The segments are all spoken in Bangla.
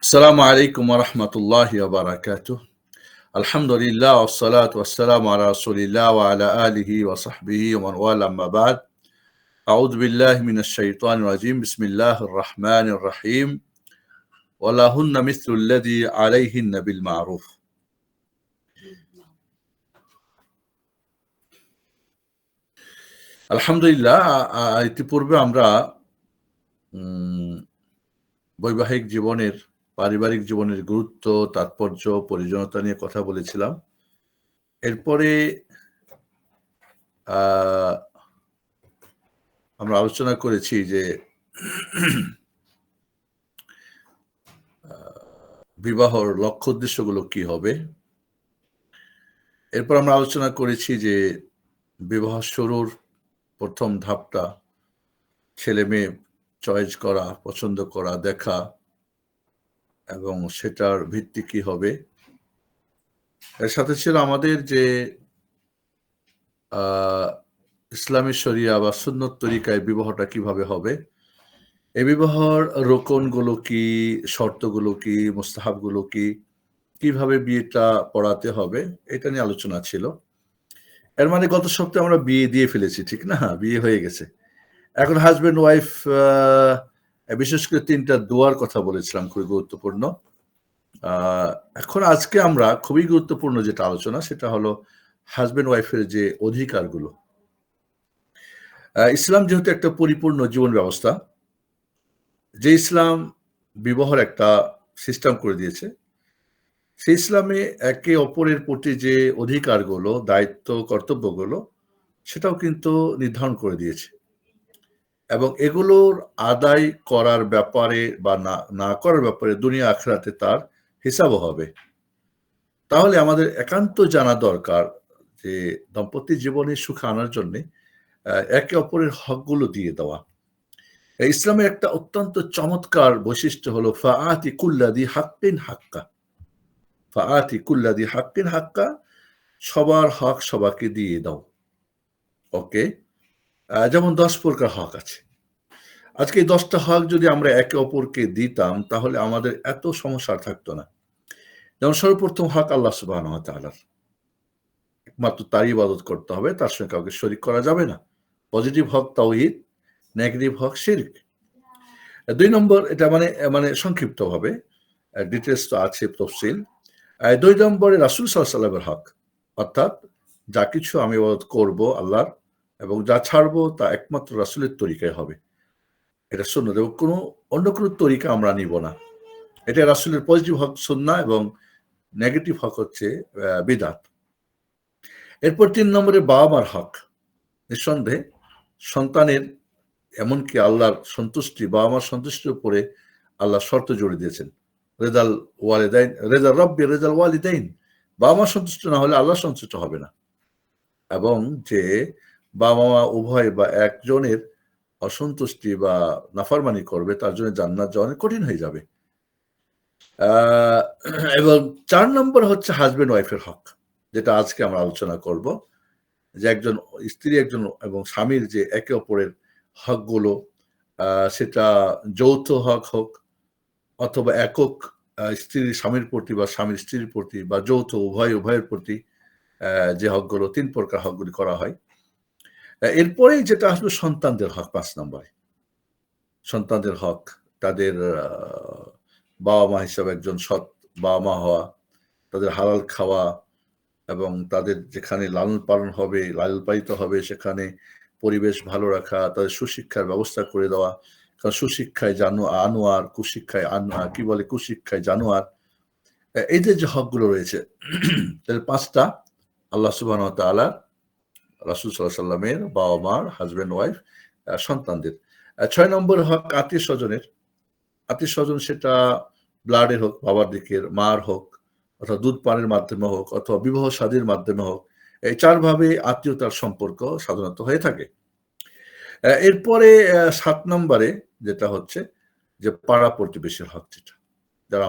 আসসালামু আলাইকুম ওয়া রাহমাতুল্লাহি ওয়া বারাকাতুহু। আলহামদুলিল্লাহ ওয়াসসালাতু ওয়াসসালামু আলা রাসূলিল্লাহ ওয়া আলা আলিহি ওয়া সাহবিহি ওয়া মান ওয়ালা আম্মা বা'দ। আউযু বিল্লাহি মিনাশ শাইতানির রাজীম। বিসমিল্লাহির রাহমানির রাহিম। ওয়া লাহুন্না মিসলুল লাযী আলাইহিন্না বিল মা'রুফ। আলহামদুলিল্লাহ ইতিপূর্বে আমরা উম বৈবাহিক জীবনের, পারিবারিক জীবনের গুরুত্ব, তাৎপর্য, প্রয়োজনীয়তা নিয়ে কথা বলেছিলাম। এরপরে আ আমরা আলোচনা করেছি যে বিবাহর লক্ষ্য উদ্দেশ্যগুলো কি হবে। এরপর আমরা আলোচনা করেছি যে বিবাহ শুরুর ১ম ধাপটা ছেলে-মেয়ে চয়েস করা, পছন্দ করা, দেখা এবং সেটার ভিত্তি কি হবে। এর সাথে ছিল আমাদের যে আ ইসলামী শরিয়া বা সুন্নত তরিকায় বিবাহটা কিভাবে হবে। এই বিবাহর রোকনগুলো কি, শর্তগুলো কি, মুস্তাহাবগুলো কি, কিভাবে বিয়েটা পড়াতে হবে, এটা নিয়ে আলোচনা ছিল। এর মানে গত সপ্তাহে আমরা বিয়ে দিয়ে ফেলেছি, ঠিক না? বিয়ে হয়ে গেছে। এখন হাসব্যান্ড ওয়াইফ বিশেষ করে ৩ টা দোয়ার কথা বলেছিলাম, খুবই গুরুত্বপূর্ণ। আ এখন আজকে আমরা খুবই গুরুত্বপূর্ণ যেটা আলোচনা সেটা হলো হাসব্যান্ড ওয়াইফের যে অধিকারগুলো। ইসলাম যেহেতু একটা পরিপূর্ণ জীবন ব্যবস্থা, যে ইসলাম বিবাহের একটা সিস্টেম করে দিয়েছে, সেই ইসলামে একে অপরের প্রতি যে অধিকারগুলো, দায়িত্ব, কর্তব্যগুলো সেটাও কিন্তু নির্ধারণ করে দিয়েছে। এবং এগুলোর আদায় করার ব্যাপারে বা না করার ব্যাপারে দুনিয়া আখিরাতে তার হিসাবও হবে। তাহলে আমাদের একান্ত জানা দরকার যে দাম্পত্য জীবনে সুখ আনার জন্যে একে অপরের হকগুলো দিয়ে দেওয়া। ইসলামের একটা অত্যন্ত চমৎকার বৈশিষ্ট্য হলো ফাআতি কুল্লাযী হাক্কিন হাক্কা। ফাআতি কুল্লাযী হাক্কিন হাক্কা, সবার হক সবাইকে দিয়ে দাও। ওকে? যেমন ১০ প্রকার হক আছে। আজকে এই ১০ টা হক যদি আমরা একে অপরকে দিতাম তাহলে আমাদের এত সমস্যা আর থাকতো না। যেমন সর্বপ্রথম হক আল্লাহ সুবহানাহু ওয়া তাআলার। একমাত্র তারই ইবাদত করতে হবে, তার সঙ্গে কাউকে শরিক করা যাবে না। পজিটিভ হক তাওহীদ, নেগেটিভ হক শিরক। ২ নম্বর এটা মানে সংক্ষিপ্তভাবে, ডিটেইলস তো আছে তফসিল। ২ নম্বরে রাসূল সাল্লাল্লাহু আলাইহি ওয়াসাল্লামের হক। অর্থাৎ যা কিছু আমি ইবাদত করব আল্লাহর এবং যা ছাড়বো তা একমাত্র রাসূলের তরিকায় হবে। এটা সুন্নাত এবং অন্য কোনো তরিকা আমরা নিব না। এটা রাসূলের পজিটিভ হক সুন্নাহ এবং নেগেটিভ হক হচ্ছে বিদআত। এরপর ৩ নম্বরে বাবা-মার হক। নিঃসন্দেহে সন্তানের এমনকি আল্লাহর সন্তুষ্টি, বাবা-মার সন্তুষ্টির উপরে আল্লাহ শর্ত জুড়ে দিয়েছেন। রেজাল রব্বি রেজাল ওয়ালিদাইন। বাবা-মা সন্তুষ্ট না হলে আল্লাহ সন্তুষ্ট হবে না। এবং যে বাবা-মা উভয় বা একজনের অসন্তুষ্টি বা নাফরমানি করবে তার জন্য জান্নাত যাওয়া অনেক কঠিন হয়ে যাবে। আ এবং ৪ নম্বর হচ্ছে হাসব্যান্ড ওয়াইফের হক। যেটা আজকে আমরা আলোচনা করব। যে একজন স্ত্রী একজন এবং স্বামীর যে একে অপরের হকগুলো, সেটা যৌথ হক হোক অথবা একক, স্ত্রীর স্বামীর প্রতি বা স্বামীর স্ত্রীর প্রতি বা যৌথ উভয়ের প্রতি যে হকগুলো ৩ প্রকার হকগুলি করা হয়। এরপরেই যেটা আসবে সন্তানদের হক ৫ নম্বরে। সন্তানদের হক, তাদের বাবা-মা হিসাবে একজন সৎ বাবা-মা হওয়া, তাদের হালাল খাওয়া এবং তাদের যেখানে লালন-পালন হবে, লালিত-পালিত হবে সেখানে পরিবেশ ভালো রাখা, তাদের সুশিক্ষার ব্যবস্থা করে দেওয়া। কারণ সুশিক্ষায় আনোয়ার, কুশিক্ষায় কি বলে কুশিক্ষায় জানোয়ার। এই যে হকগুলো রয়েছে তাহলে ৫ টা আল্লাহ সুবহানাহু ওয়া তাআলা, রাসূল সাল্লাল্লাহু আলাইহি ওয়াসাল্লামের, বাবা-মার, হাসব্যান্ড ওয়াইফ, সন্তানদের। ৬ নম্বরে হক আত্মীয়স্বজনের। আত্মীয়স্বজন সেটা ব্লাডের হোক, বাবার দিকের, মার হোক, অথবা দুধ পানের মাধ্যমে হোক, অথবা বিবাহ শাদীর মাধ্যমে হোক। এই ৪ ভাবে আত্মীয়তার সম্পর্ক সাধারণত হয়ে থাকে। এরপরে ৭ নম্বরে যেটা হচ্ছে যে পাড়া প্রতিবেশীর হক যেটা। যারা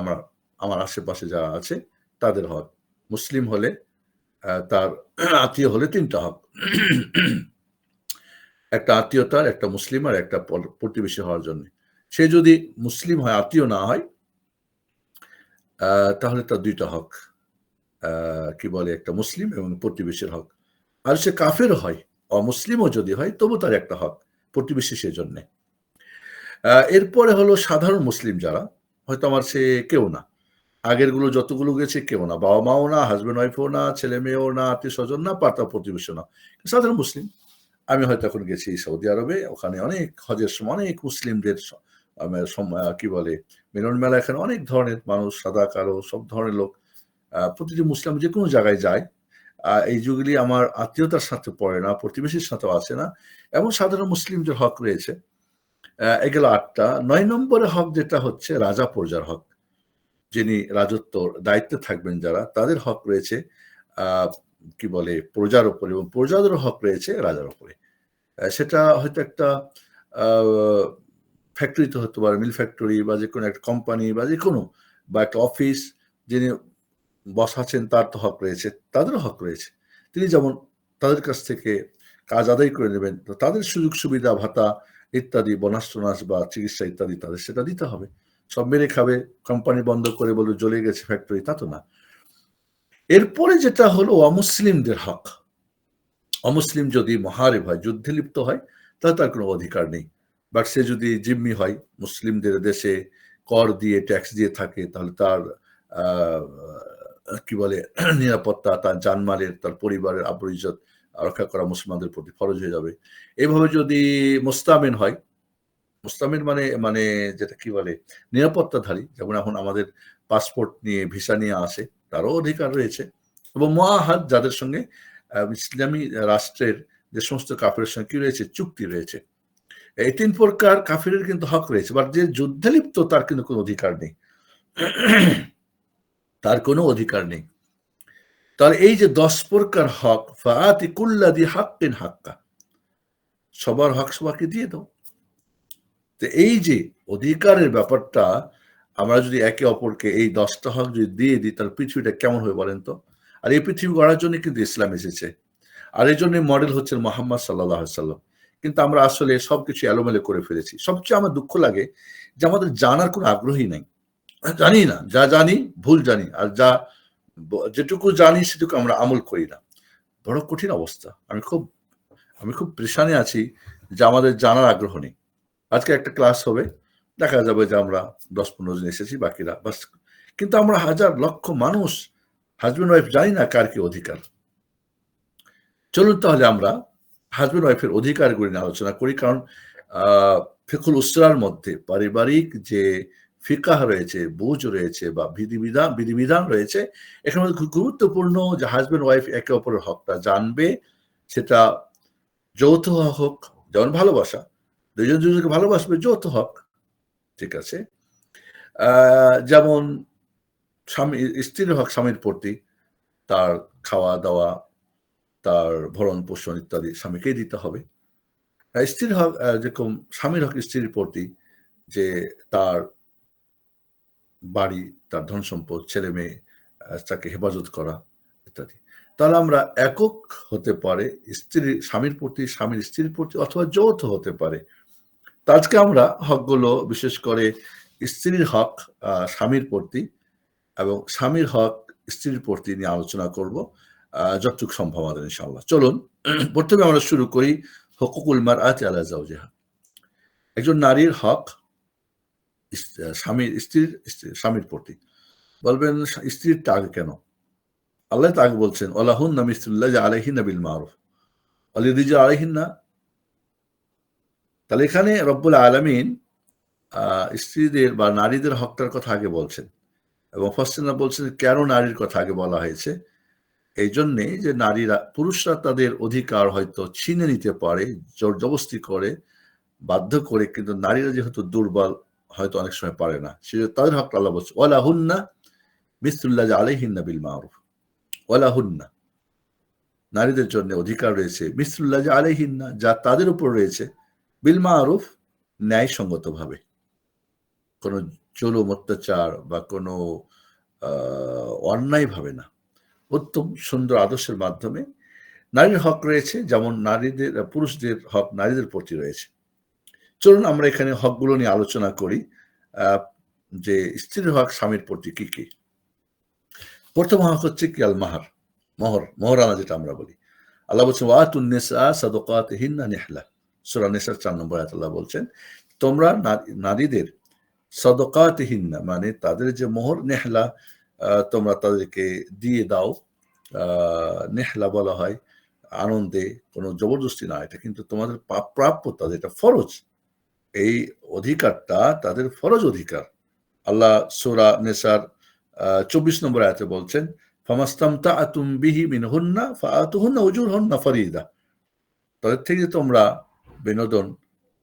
আমার আশেপাশে যারা আছে তাদের হক। মুসলিম হলে তার আত্মীয় হলে ৩ টা হক। একটা আত্মীয়তার, একটা মুসলিম আর একটা প্রতিবেশী হওয়ার জন্যে। সে যদি মুসলিম হয়, আত্মীয় না হয়, তাহলে তার ২ টা হক। কি বলে? একটা মুসলিম এবং প্রতিবেশীর হক। আর সে কাফেরও হয়, অমুসলিমও যদি হয় তবু তার একটা হক, প্রতিবেশী সেজন্যে। এরপরে হলো সাধারণ মুসলিম যারা, হয়তো আমার সে কেউ না। আগেরগুলো যতগুলো গেছে কেউ না। বাবা-মাও না, হাসব্যান্ড-ওয়াইফও না, ছেলে-মেয়েও না, আত্মীয়স্বজন না, পাড়া প্রতিবেশীও না। সাধারণ মুসলিম। আমি হয়তো এখন গেছি সৌদি আরবে। ওখানে অনেক হজের সময় অনেক মুসলিমদের স আমে সম আ কি বলে? মিলন মেলা, এখানে অনেক ধরনের মানুষ, সাদা, কালো সব ধরনের লোক। প্রতিটি মুসলিম যেকোনো জায়গায় যায়। এই যেগুলি আমার আত্মীয়তার সাথে পড়ে না, প্রতিবেশীর সাথেও আসে না। এবং সাধারণ মুসলিমদের হক রয়েছে। এগুলো ৮ টা। ৯ নম্বরে হক যেটা হচ্ছে রাজা প্রজার হক। যিনি রাজত্বর দায়িত্বে থাকবেন যারা, তাদের হক রয়েছে আ কি বলে? প্রজার উপরে, এবং প্রজাদেরও হক রয়েছে রাজার উপরে। সেটা হয়তো একটা আ ফ্যাক্টরিতে হতে পারে, মিল ফ্যাক্টরি বা যেকোনো একটা কোম্পানি বা যেকোনো, বা একটা অফিস, যিনি বস আছেন তার তো হক রয়েছে, তাদেরও হক রয়েছে। তিনি যেমন তাদের কাছ থেকে কাজ আদায় করে নেবেন, তো তাদের সুযোগ সুবিধা, ভাতা ইত্যাদি, বোনাস-টোনাস বা চিকিৎসা ইত্যাদি তাদের সেটা দিতে হবে। সব মেরে খাবে, কোম্পানি বন্ধ করে বলবে জ্বলে গেছে ফ্যাক্টরি, তা তো না। এরপরে যেটা হলো অমুসলিমদের হক। অমুসলিম যদি মহারেব হয়, যুদ্ধে লিপ্ত হয়, তাহলে তার কোনো অধিকার নেই। বাট সে যদি জিম্মি হয়, মুসলিমদের দেশে কর দিয়ে, ট্যাক্স দিয়ে থাকে, তাহলে তার আ কি বলে? নিরাপত্তা, তার জানমালের, তার পরিবারের আবরু-ইজ্জত রক্ষা করা মুসলমানদের প্রতি ফরজ হয়ে যাবে। এভাবে যদি মুস্তামিন হয়, মুস্তামিন মানে মানে যেটা কি বলে? নিরাপত্তাধারী, যেমন এখন আমাদের পাসপোর্ট নিয়ে, ভিসা নিয়ে আসে, তারও অধিকার রয়েছে। এবং মুআহাদ, যাদের সঙ্গে ইসলামী রাষ্ট্রের যে সমস্ত কাফেরের সঙ্গে কি রয়েছে? চুক্তি রয়েছে। এই ৩ প্রকার কাফিরের কিন্তু হক রয়েছে। বাট যে যুদ্ধে লিপ্ত তার কিন্তু কোনো অধিকার নেই। তার কোনো অধিকার নেই। তাহলে এই যে ১০ প্রকার হক, ফাআতি কুল্লা দি হাক্কিন হাক্কা। সবার হক সবাইকে দিয়ে দাও। তো এই যে অধিকারের ব্যাপারটা, আমরা যদি একে অপরকে এই ১০ টা হক যদি দিয়ে দিই, তাহলে পৃথিবীটা কেমন হবে বলেন তো? আর এই পৃথিবী গড়ার জন্য কিন্তু ইসলাম এসেছে। আর এজন্যই মডেল হচ্ছেন মোহাম্মদ সাল্লাল্লাহু আলাইহি সাল্লাম। কিন্তু আমরা আসলে সবকিছু এলোমেলো করে ফেলেছি। সবচেয়ে আমার দুঃখ লাগে যে আমাদের জানার কোনো আগ্রহই নাই। জানি না। যা জানি ভুল জানি। আর যেটুকু জানি সেটুকু আমরা আমল করি না। বড় কঠিন অবস্থা। আমি খুব পেরেশানি আছি যে আমাদের জানার আগ্রহ নেই। আজকে একটা ক্লাস হবে। দেখা যাবে যে আমরা ১০-১৫ জন এসেছি, বাকিরা বাস। কিন্তু আমরা হাজার লক্ষ মানুষ, হাসব্যান্ড ওয়াইফ জানি না কার কি অধিকার। চলুন তাহলে আমরা হাসব্যান্ড ওয়াইফের অধিকারগুলি নিয়ে আলোচনা করি। কারণ আ ফিকহুল উসরার মধ্যে পারিবারিক যে ফিকাহ রয়েছে, বুঝ রয়েছে বা বিধিবিধান রয়েছে, এখানে খুব গুরুত্বপূর্ণ যে হাসব্যান্ড ওয়াইফ একে অপরের হকটা জানবে। সেটা যৌথ হোক, যেমন ভালোবাসা। ২ জন ২ জনকে ভালোবাসবে, যৌথ হক। ঠিক আছে? আ যেমন স্ত্রীর হক স্বামীর প্রতি, তার খাওয়া-দাওয়া, তার ভরণ-পোষণ ইত্যাদি স্বামীকেই দিতে হবে। স্ত্রীর হক যেরকম স্বামীর হক স্ত্রীর প্রতি, যে তার বাড়ি, তার ধন-সম্পদ, ছেলে-মেয়ে, তাকে হেফাজত করা ইত্যাদি। তাহলে আমরা একক হতে পারে স্বামীর প্রতি, স্বামীর স্ত্রীর প্রতি, অথবা যৌথ হতে পারে। তো আজকে আমরা হকগুলো, বিশেষ করে স্ত্রীর হক স্বামীর প্রতি এবং স্বামীর হক স্ত্রীর প্রতি নিয়ে আলোচনা করব। যতটুকু সম্ভব আমাদের ইনশাআল্লাহ। চলুন ১ম এ আমরা শুরু করি হুকুকুল মারআতি আলা যাওজিহা। একজন নারীর হক স্বামীর প্রতি। বলবেন স্ত্রীরটা আগে কেন? আল্লাহ তো আগে বলছেন, ওয়ালাহুন্না মিসলুল্লাযি আলাইহিন্না বিল মারুফ ওয়ালিরিজালি আলাইহিন্না। তাহলে এখানে রব্বুল আলামিন আ স্ত্রীদের বা নারীদের হকটার কথা আগে বলছেন। এবং ফাসসাররা বলছেন কেন নারীর কথা আগে বলা হয়েছে? এইজন্যে যে নারীরা, পুরুষরা তাদের অধিকার হয়তো ছিনে নিতে পারে, জোর-জবস্তি করে, বাধ্য করে, কিন্তু নারীরা যেহেতু দুর্বল, হয়তো অনেক সময় পারে না। সেজন্য তাদের হকটা আল্লাহ বলছে, ওয়ালাহুন্না মিসলুল্লাযি আলাইহিন্না বিল মারুফ। ওয়ালাহুন্না, নারীদের জন্য অধিকার রয়েছে, মিসলুল্লাযি আলাইহিন্না, যা তাদের উপর রয়েছে, বিল মারুফ, ন্যায়সঙ্গতভাবে। কোনো জুলুম, অত্যাচার বা কোনো আ অন্যায়ভাবে না। উত্তম সুন্দর আদর্শের মাধ্যমে নারীর হক রয়েছে, যেমন পুরুষদের হক নারীদের প্রতি রয়েছে। চলুন আমরা এখানে হকগুলো নিয়ে আলোচনা করি। আ যে স্ত্রীর হক স্বামীর প্রতি কি, কি? প্রথম হক হচ্ছে কি আল মাহার, মহরানা যেটা আমরা বলি। আল্লাহ বলছেন ওয়াতুন নিসা সাদাকাতিহিন্না নিহলা, সূরা নিসার 4 নম্বর আয়াতে আল্লাহ বলছেন তোমরা নারীদের সাদাকাতিহিন্না মানে তাদের যে মোহর নেহলা তোমরা তাদেরকে দিয়ে দাও। নেহলা বলা হয় আনন্দে, কোনো জবরদস্তি না, এটা কিন্তু তোমাদের প্রাপ্যতা, যেটা ফরজ, এই অধিকারটা তাদের ফরজ অধিকার। আল্লাহ সূরা নিসার 24 নম্বর আয়াতে বলছেন ফামাস্তামতাআতুম বিহি মিনহুন্না ফাআতুহুন্না উজুরহুন্না ফরিদা, তাদের থেকে তোমরা বিনোদন,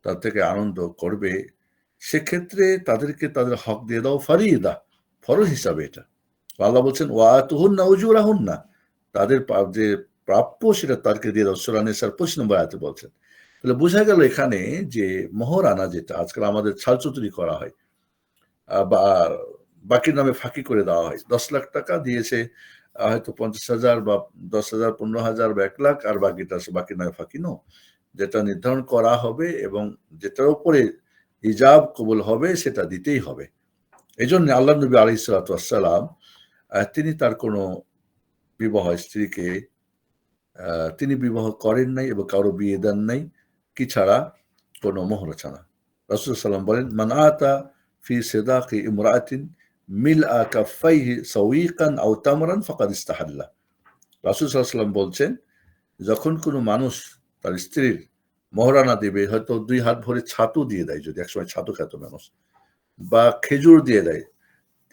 তাদের থেকে আনন্দ করবে, সেক্ষেত্রে তাদেরকে তাদের হক দিয়ে দাও ফরিদা, ফরজ হিসাবে। এটা আল্লাহ বলছেন ওয়াতুহুন্না উজুরাহুন্না, তাদের যে প্রাপ্য সেটা তাদেরকে দিয়ে দাও, সূরা নিসার 25 নম্বর আয়াতে বলছেন। তাহলে বোঝা গেল এখানে যে মহরানা যেটা আজকাল আমাদের ছালচতুরি করা হয় বা বাকির নামে ফাঁকি করে দেওয়া হয়, 10 লাখ টাকা দিয়েছে হয়তো 50,000 বা 10,000, 15,000 বা 1 লাখ, আর বাকিটা বাকির নামে ফাঁকি। নো, যেটা নির্ধারণ করা হবে এবং যেটার উপরে ইজাব কবুল হবে সেটা দিতেই হবে। এই জন্য আল্লাহ নবী আলাইহিস সালাতু ওয়াস সালাম তিনি তার কোনো বিবাহ স্ত্রীকে তিনি বিবাহ করেন নাই এবং কারো বিয়ে দেন নাই কি ছাড়া, কোনো মোহর ছাড়া। রাসূল সাল্লাম বলেন মান আতা ফি সিদাকি ইমরাআতিন মিলআ কাফাইহি সাওয়িকান আও তামরান ফাকাদ ইস্তাহাল্লা। রাসূল সাল্লাল্লাহু আলাইহি ওয়াসাল্লাম বলছেন যখন কোনো মানুষ তার স্ত্রীর মহরানা দিবে, হয়তো 2 হাত ভরে ছাতু দিয়ে দেয়, যদি একসময় ছাতু খেত মানুষ, বা খেজুর দিয়ে দেয়,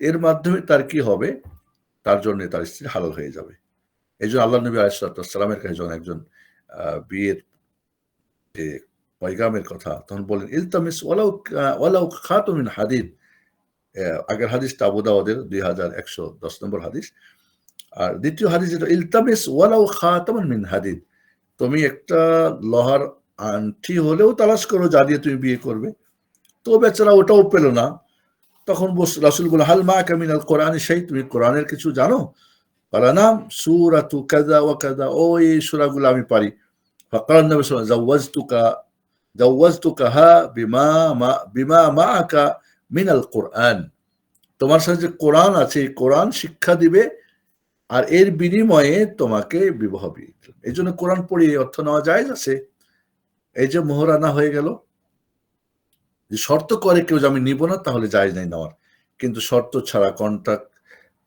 এর মাধ্যমে তার কি হবে, তার জন্য তার স্ত্রী হালাল হয়ে যাবে। এই জন্য আল্লাহ নবী আলাইহিস সালামের কাছে যখন একজন বিয়ের যে পয়গামের কথা, তখন বলেন ইলতামিস ওয়ালাউ খাতাম মিন হাদিদ। আগের হাদিসটা আবু দাউদের 2110 নম্বর হাদিস। আর দ্বিতীয় হাদিস যেটা ইলতামিস ওয়ালাউ খাতামান মিন হাদিদ, তুমি একটা লোহার আংটি হলেও তালাশ করো যা দিয়ে তুমি বিয়ে করবে। তো বেচারা ওটাও পেল না। তখন রাসূল বলে হাল মাআকা মিনাল কোরআনি শাই, তুমি কোরআনের কিছু জানো? বলে নাম সূরাতু কাযা ওয়া কাযা, ও এই সূরাগুলো আমি পারি। ফাকাল নবী সাল্লাল্লাহু আলাইহি ওয়াসাল্লাম জাওয়াজতুকাহা বিমা মাআকা মিনাল কোরআন, তোমার সাথে যে কোরআন আছে এই কোরআন শিক্ষা দিবে আর এর বিনিময়ে তোমাকে বিবাহ দিয়ে দিলাম। এই জন্য কোরআন পড়িয়ে অর্থ নেওয়া জায়েজ আছে। এই যে মোহরানা হয়ে গেল, যে শর্ত করে কেউ যে আমি নিব না তাহলে জায়েজ নাই নেওয়ার, কিন্তু শর্ত ছাড়া কন্ট্রাক্ট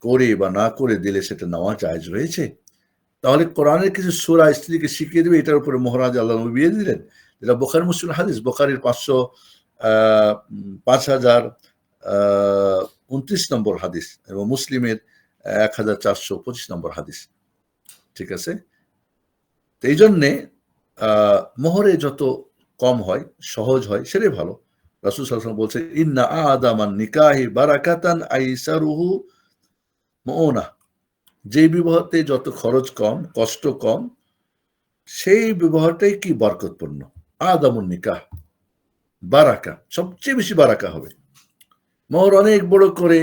করে বা না করে দিলে সেটা নেওয়া জায়েজ রয়েছে। তাহলে কোরআনের কিছু সূরা স্ত্রীকে শিখিয়ে দেবে, এটার উপরে মোহরানা আল্লাহ নবী বিয়ে দিলেন। যেটা বুখারী মুসলিম হাদিস, বুখারীর 5029 নম্বর হাদিস এবং মুসলিমের 1425 নম্বর হাদিস। ঠিক আছে? তো এই জন্যে মোহরে যত কম হয়, সহজ হয়, সেটাই ভালো। রাসূল সাল্লাল্লাহু আলাইহি ওয়াসাল্লাম বলছেন ইন্না আ'দামান নিকাহি বারাকাতান আইসারুহু মুউনা, যে বিবাহতে যত খরচ কম, কষ্ট কম, সেই বিবাহটাই কি বরকতপূর্ণ। আ'দামুন নিকাহ বারাকা, সবচেয়ে বেশি বারাকা হবে। মোহর অনেক বড় করে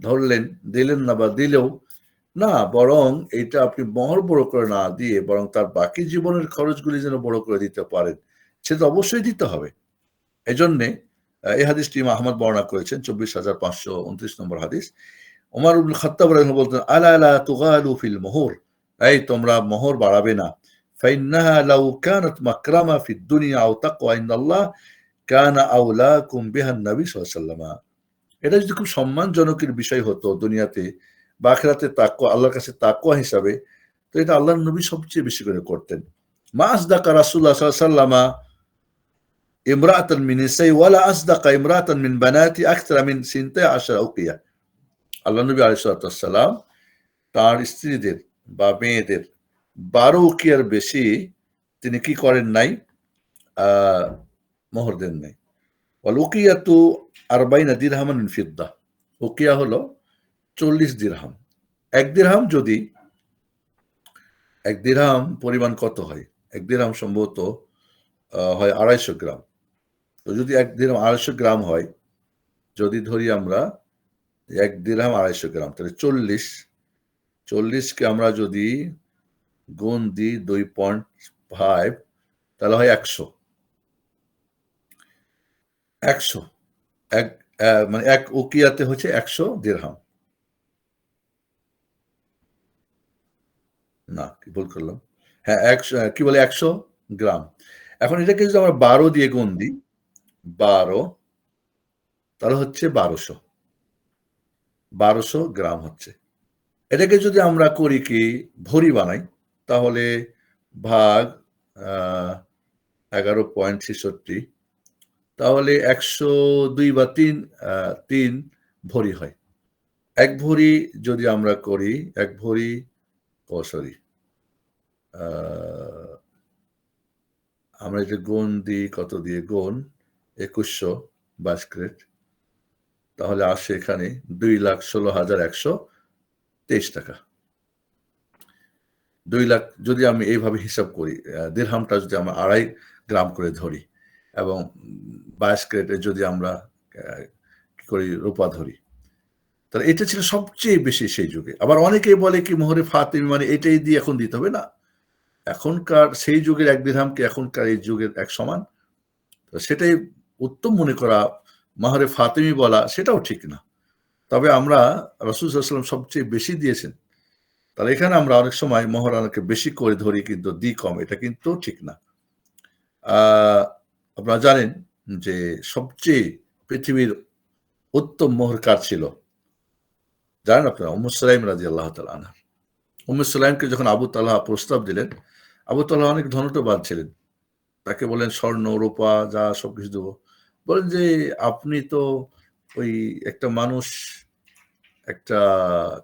ধরলেন, দিলেন না বা দিলেও না, বরং এটা আপনি মোহর বড় করে না দিয়ে বরং তার বাকি জীবনের খরচগুলি যেন বড় করে দিতে পারেন, সেটা অবশ্যই দিতে হবে। এজন্যে এই হাদিসটি ইমাম আহমদ বর্ণনা করেছেন, 24,529 নম্বর হাদিস। ওমর ইবনে খাত্তাব রাদিয়াল্লাহু বলতেন আলা লা তুগালু ফিল মুহুর, এই তোমরা মোহর বাড়াবে না। ফাইন্নাহা লাউ কানাত মাকরামা ফিদ দুনিয়া আও তাকওয়া ইনদাল্লাহ কানা আওলাকুম বিহা নবী সাল্লাল্লাহু আলাইহি ওয়াসাল্লাম। এটা যদি খুব সম্মানজনকের বিষয় হতো দুনিয়াতে বা আখিরাতে তাকওয়া, আল্লাহর কাছে তাকওয়া হিসাবে, তো এটা আল্লাহর নবী সবচেয়ে বেশি করে করতেন। মা আসদাকা রাসূলুল্লাহ সাল্লাল্লাহু আলাইহি ওয়াসাল্লাম ইমরাআতান মিন নিসাই ওয়ালা আসদাকা ইমরাআতান মিন বানাতি আকতারা মিন 12 উকিয়া। আল্লাহ নবী আলাইহিস সালাতু ওয়াস সালাম তার স্ত্রীদের বা মেয়েদের 12 উকিয়ার বেশি তিনি কি করেন নাই, মোহর দেন নাই। ওয়াল উকিয়াতু 40 দিরহামান মিন ফিদ্দা, উকিয়া হলো 40 দিরহাম। 1 দিরহাম যদি, 1 দিরহাম পরিমাণ কত হয়? 1 দিরহাম সম্ভবত হয় 250 গ্রাম। তো যদি 1 দিরহাম 250 গ্রাম হয়, যদি ধরি আমরা 1 দিরহাম 250 গ্রাম, তাহলে 40 কে আমরা যদি গুণ দিই 2.5, তাহলে হয় 100। 100 এক, মানে 1 উকিয়াতে হচ্ছে 100 দিরহাম। না, ভুল করলাম। হ্যাঁ, কি বলে ১০০ গ্রাম। এখন এটাকে যদি আমরা ১২ দিয়ে গুণ দিই, ১২ তাহলে হচ্ছে ১২০০। ১২০০ গ্রাম হচ্ছে। এটাকে যদি আমরা করি কি ভরি বানাই, তাহলে ভাগ আ ১১.৬৬ তাহলে ১০২ বা ৩ ভরি হয়। ১ ভরি যদি আমরা করি, ১ ভরি সরি আ আমরা যে গুণ দিই কত দিয়ে গুণ ২১২২ ক্যারেট তাহলে আসে এখানে ২,১৬,১২৩ টাকা। ২,০০,০০০ যদি আমি এইভাবে হিসাব করি, দিরহামটা যদি আমরা ২.৫ গ্রাম করে ধরি এবং ২২ ক্যারেটে যদি আমরা কি করি রূপা ধরি। তাহলে এটা ছিল সবচেয়ে বেশি সেই যুগে। আবার অনেকেই বলে কি মোহরে ফাতেমি মানে এটাই দিয়ে এখন দিতে হবে না। এখনকার সেই যুগের ১ দিরহাম কি এখনকার এই যুগের এক সমান? তো সেটাই উত্তম মনে করা, মাহরে ফাতেমি বলা সেটাও ঠিক না। তবে আমরা রাসূল সাল্লাল্লাহু আলাইহি ওয়াসাল্লাম সবচেয়ে বেশি দিয়েছেন। তাহলে এখানে আমরা অনেক সময় মহারানাকে বেশি করে ধরি কিন্তু দিই কম। এটা কিন্তু ঠিক না। আ আপনারা জানেন যে সবচেয়ে পৃথিবীর উত্তম মোহর কার ছিল? জানেন আপনারা? উম্মু সুলাইম রাদিয়াল্লাহু তাআলা আনহা। উম্মু সুলাইমকে যখন আবু তালহা প্রস্তাব দিলেন, আবু তালহা অনেক ধনটবান ছিলেন। তাকে বললেন স্বর্ণ, রূপা যা সবকিছু দেব। বলেন যে, "আপনি তো ওই একটা মানুষ, একটা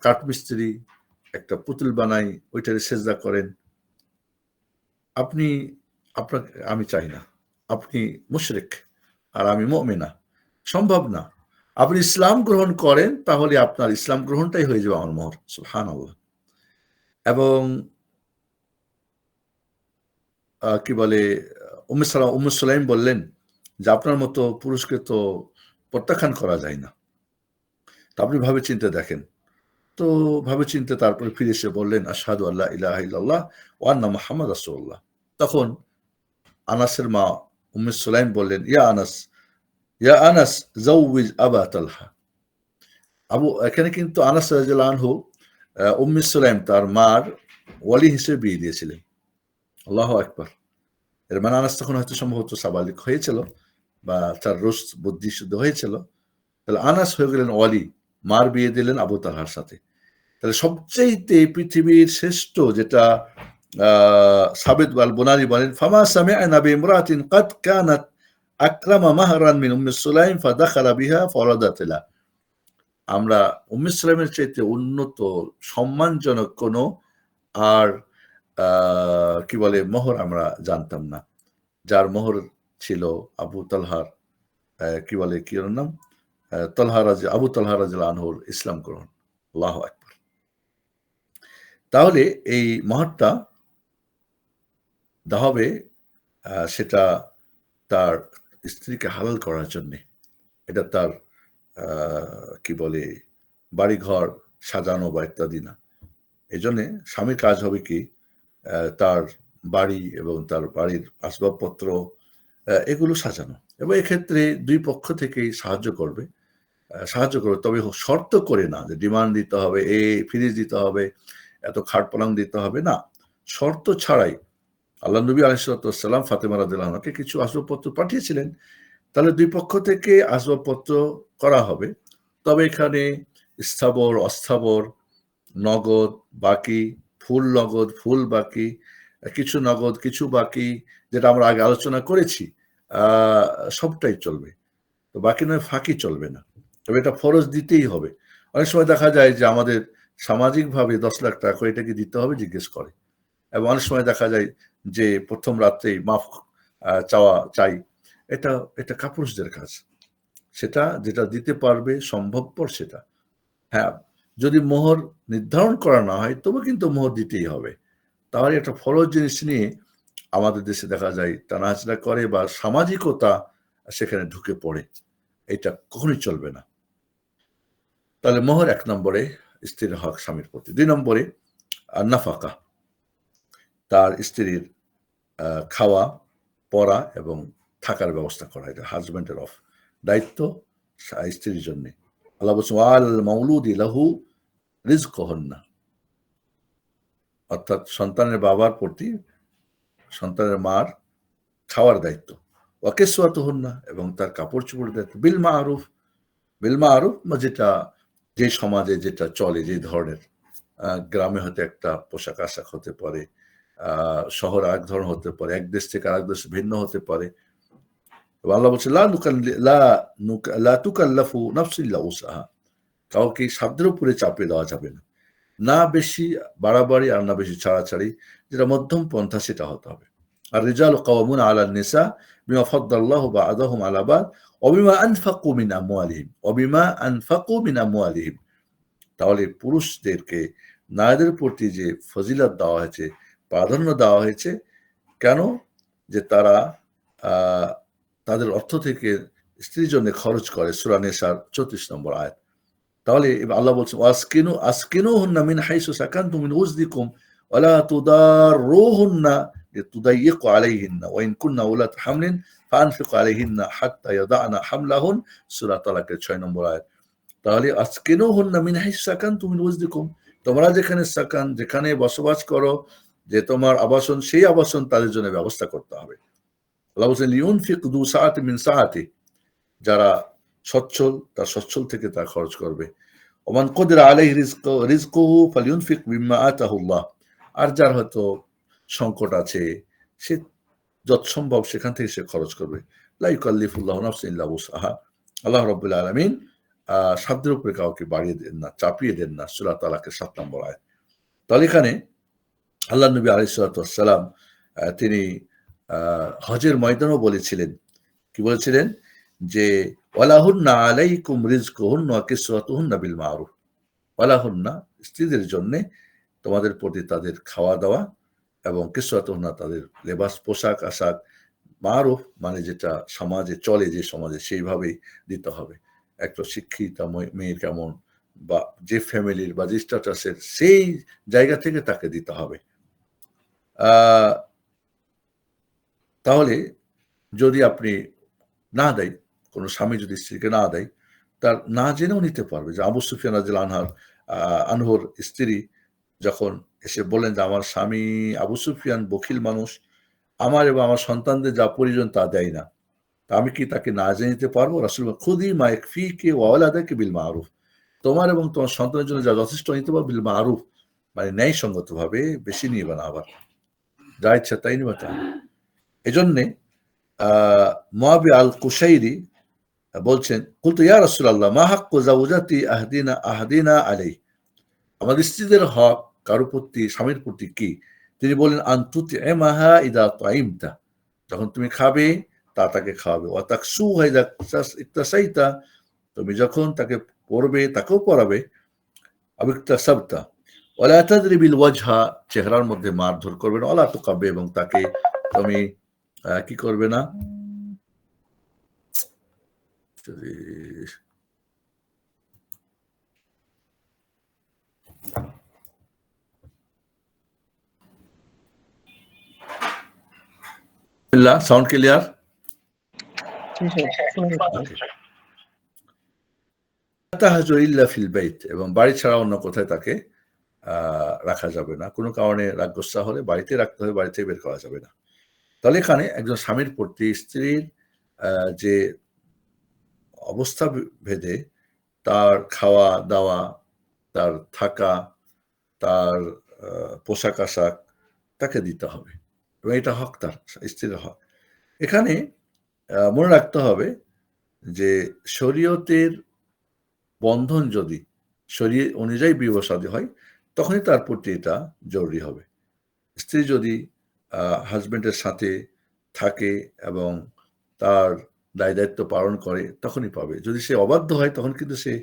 কাঠমিস্ত্রি, একটা পুতুল বানাই, ওইটারে সেজদা করেন। আপনি আপনাকে আমি চাই না। আপনি মুশরিক আর আমি মুমিনা। সম্ভব না। আপনি ইসলাম গ্রহণ করেন তাহলে আপনার ইসলাম গ্রহণটাই হয়ে যাবে আমার মোহর।" সুবহানাল্লাহ। এবং কি বলে উম্মে সুলাইম বললেন যে, "আপনার মতো পুরুষকে তো প্রত্যাখ্যান করা যায় না। তো আপনি ভাবে চিন্তে দেখেন।" তো ভাবে চিন্তে তারপরে ফিরে এসে বললেন, "আশহাদু আল্লা ইলাহা ইল্লাল্লাহ ওয়া আন্না মুহাম্মাদ রাসূলুল্লাহ।" তখন আনাসের মা উম্মে সুলাইম বললেন, ইয়া আনাস জাউবিজ আবা তালহা।" এখানে কিন্তু আনাস রাদিয়াল্লাহু আনহু উম্মে সুলাইম তার মার ওয়ালি হিসেবে বিয়ে দিয়েছিলেন। আল্লাহু আকবার। এর মানে আনাস তখন হয়তো সম্ভবত সাবালিক হয়েছিল বা তার রুশ বুদ্ধি শুদ্ধ হয়েছিল। তাহলে আনাস হয়ে গেলেন ওয়ালি। মার বিয়ে দিলেন আবু তালহার সাথে। তাহলে সবচাইতে পৃথিবীর শ্রেষ্ঠ যেটা সাবিত আল বুনানি বলেন, "ফামা সামি'না বিইমরাতিন কাদ কানাত আকরামা মাহরান মিন উম্মি সুলাইম ফাদাখালা বিহা ফাওয়ালাদাত লাহ।" আমরা উম্মে সুলাইমের চাইতে উন্নত সম্মানজনক কোনো আর আ কি বলে মোহর আমরা জানতাম না। যার মোহর ছিল আবু তালহার কি বলে কি ওর নাম? আবু তালহা রাদিয়াল্লাহু আনহুর ইসলাম গ্রহণ। আল্লাহু আকবার। তাহলে এই মহরটা দেওয়া হবে সেটা তার স্ত্রীকে হালাল করার জন্যে। এটা তার আ কি বলে বাড়িঘর সাজানো বা ইত্যাদি না। এজন্যে স্বামীর কাজ হবে কি তার বাড়ি এবং তার বাড়ির আসবাবপত্র এগুলো সাজানো। এবং এক্ষেত্রে ২ পক্ষ থেকেই সাহায্য করবে। তবে শর্ত করে না যে ডিমান্ড দিতে হবে, ফ্রিজ দিতে হবে, এত খাট পালং দিতে হবে, না। শর্ত ছাড়াই আল্লাহ নবী আলাইহিসসালাম ফাতেমা রাদিয়াল্লাহু আনহাকে কিছু আসবাবপত্র পাঠিয়েছিলেন। তাহলে ২ পক্ষ থেকে আসবাবপত্র করা হবে। তবে এখানে স্থাবর, অস্থাবর, নগদ, বাকি, ফুল নগদ, ফুল বাকি, কিছু নগদ, কিছু বাকি যেটা আমরা আগে আলোচনা করেছি। আ সবটাই চলবে। তো বাকি নয় ফাঁকি চলবে না। তবে এটা ফরজ দিতেই হবে। অনেক সময় দেখা যায় যে আমাদের সামাজিকভাবে ৳১০,০০,০০০ করে এটা কি দিতে হবে জিজ্ঞেস করে। এবং অনেক সময় দেখা যায় যে ১ম রাত্রেই মাফ চাই। এটা এটা কাপুরুষদের কাজ। সেটা যেটা দিতে পারবে সম্ভবপর সেটা। হ্যাঁ, যদি মোহর নির্ধারণ করা না হয় তবে কিন্তু মোহর দিতেই হবে। তাহলে একটা ফরজ জিনিস নিয়ে আমাদের দেশে দেখা যায় টানাহেঁচড়া করে বা সামাজিকতা সেখানে ঢুকে পড়ে। এটা কখনোই চলবে না। তাহলে মোহর ১ নম্বরে স্ত্রীর হক স্বামীর প্রতি। ২ নম্বরে নাফাকা। তার স্ত্রীর খাওয়া, পড়া এবং থাকার ব্যবস্থা করা। এটা হাসব্যান্ডের দায়িত্ব স্ত্রীর জন্যে। আল্লাহ বলছেন, "ওয়াল মাউলুদি লাহু রিজকুহুন্না।" অর্থাৎ সন্তানের বাবার প্রতি সন্তানের মার খাওয়ার দায়িত্ব, ওয়াকিসওয়াতুহুন্না এবং তার কাপড় চোপড়ের দায়িত্ব, বিল মারুফ, বিল মারুফ যেটা যে সমাজে যেটা চলে, যে ধরনের গ্রামে হয়তো একটা পোশাক আশাক হতে পারে, শহর আরেক ধরনের হতে পারে, এক দেশ থেকে আরেক দেশে ভিন্ন হতে পারে। আল্লাহ বলছে লা তুকাল্লাফু নাফসুন ইল্লা উসআহা, কাউকে সাধ্যের উপরে চাপিয়ে দেওয়া যাবে না, না বেশি বাড়াবাড়ি আর না বেশি ছাড়াছাড়ি, যেটা মধ্যম পন্থা সেটা হতে হবে। আর রিজালু কাওয়ামুনা আলা নিসা বিমা ফাদ্দালাল্লাহু বা'দাহুম আলা বা'দ ওয়া বিমা আনফাকু মিন আমওয়ালিহিম ওয়া বিমা আনফাকু মিন আমওয়ালিহিম। তাহলে পুরুষদেরকে নারীদের প্রতি যে ফজিলত দেওয়া হয়েছে, প্রাধান্য দেওয়া হয়েছে, কেন? যে তারা তাদের অর্থ থেকে স্ত্রীর জন্য খরচ করে, সূরা নিসার 34 নম্বর আয়াত। তাহলে আল্লাহ বলছেন আসকিনুহুন্না মিন হাইসু সাকানতুম মিন উজদিকুম ওয়া লা তুদাররুহুন্না লিতুদাইয়িকু আলাইহিন্না ওয়া ইন কুননা উলাত হামলিন ফাআনফিকু আলাইহিন্না হাত্তা ইয়াদা'না হামলাহুন, সূরা তালাকের 6 নম্বর আয়াত। তাহলে আসকিনুহুন্না মিন হাইসু সাকানতুম মিন উজদিকুম, তোমরা যেখানে সাকান, যেখানে বসবাস করো, যে তোমার আবাসন, সেই আবাসন তাদের জন্য ব্যবস্থা করতে হবে। আল্লাহ বলছেন লিউনফিক যু সাআতিন মিন সাআতিহি, যারা সচ্ছল তার সচ্ছল থেকে তা খরচ করবে। ওমান কুদিরা আলাইহি রিজকুহু ফালিউনফিক মিম্মা আতাহুল্লাহ, আর যার হয়তো সংকট আছে সে যৎসম্ভব সেখান থেকে সে খরচ করবে। লা ইউকাল্লিফুল্লাহু নাফসান ইল্লা উসআহা, আল্লাহ রাব্বুল আলামিন সাধ্যের উপরে কাউকে বাড়িয়ে দেন না, চাপিয়ে দেন না, সূরা তালাকের 7 নম্বর আয়াত। তাহলে এখানে আল্লাহ নবী আলাইহিস সালাতু ওয়াস সালাম তিনি হজের ময়দানেও বলেছিলেন, কি বলেছিলেন? যে ওয়ালাহুন্না আলাইকুম রিজকুহুন্না ওয়া কিসওয়াতুহুন্না বিল মারুফ, ওয়ালাহুন্না স্ত্রীদের জন্য তোমাদের প্রতি তাদের খাওয়া দাওয়া এবং কিসওয়াতুহুন্না তাদের লেবাস পোশাক আশাক, মারুফ মানে যেটা সমাজে চলে, যে সমাজে সেইভাবেই দিতে হবে। একটা শিক্ষিত মেয়ের কেমন বা যে ফ্যামিলির বা যে স্ট্যাটাসের, সেই জায়গা থেকে তাকে দিতে হবে। তাহলে যদি আপনি না দেয়, কোনো স্বামী যদি স্ত্রীকে না দেয়, তার না জেনেও নিতে পারবে। যে আবু সুফিয়ান রাদিয়াল্লাহু আনহুর স্ত্রী যখন এসে বললেন যে আমার স্বামী আবু সুফিয়ান বখিল মানুষ, আমার এবং আমার সন্তানদের যা প্রয়োজন তা দেয় না, তা আমি কি তাকে না জেনে নিতে পারবো? রাসূল বললেন খুদি মা ইয়াকফিকি ওয়া ওয়ালাদাকি বিল মারুফ, তোমার এবং তোমার সন্তানের জন্য যা যথেষ্ট নিতে পারবে বিল মারুফ, মানে ন্যায়সঙ্গতভাবে, বেশি নিবে না, আবার যা ইচ্ছা তাই নিবে তা। এজন্যে মুআবিয়া আল কুশাইরি বলছেন, কুলতু ইয়া রাসূলাল্লাহ মা হাক্কু যাওজাতি আহাদিনা আলাইহি, আমাদের স্ত্রীদের হক কারো প্রতি, স্বামীর প্রতি কি? তিনি বললেন আন তুতইমাহা ইযা তাইমতা, যখন তুমি খাবে তা তাকে খাওয়াবে, ওয়া তাকসুহা ইযা ইকতাসাইতা, তুমি যখন তাকে পরবে তাকেও পরাবে, আও ইকতাসাবতা, ওয়া লা তাদরিবিল ওয়াজহা, চেহারার মধ্যে মারধর করবে না, ওয়া লা তুকাব্বি, এবং তাকে তুমি কি করবে না, সাউন্ড ক্লিয়ার? এবং বাড়ি ছাড়া অন্য কোথায় তাকে রাখা যাবে না। কোনো কারণে রাগ গোসা হলে বাড়িতে রাখতে হবে, বাড়িতে বের করা যাবে না। তাহলে এখানে একজন স্বামীর প্রতি স্ত্রীর যে অবস্থা ভেদে তার খাওয়া দাওয়া, তার থাকা, তার পোশাক আশাক তাকে দিতে হবে, এবং এটা হক, তার স্ত্রীর হক। এখানে মনে রাখতে হবে যে শরীয়তের বন্ধন যদি শরীয়ত অনুযায়ী বিবাহ শাদী হয়, তখনই তার প্রতি এটা জরুরি হবে। স্ত্রী যদি হাজবেন্ডের সাথে থাকে এবং তার দায় দায়িত্ব পালন করে, তখনই পাবে। যদি সে অবাধ্য হয়, তখন কিন্তু সে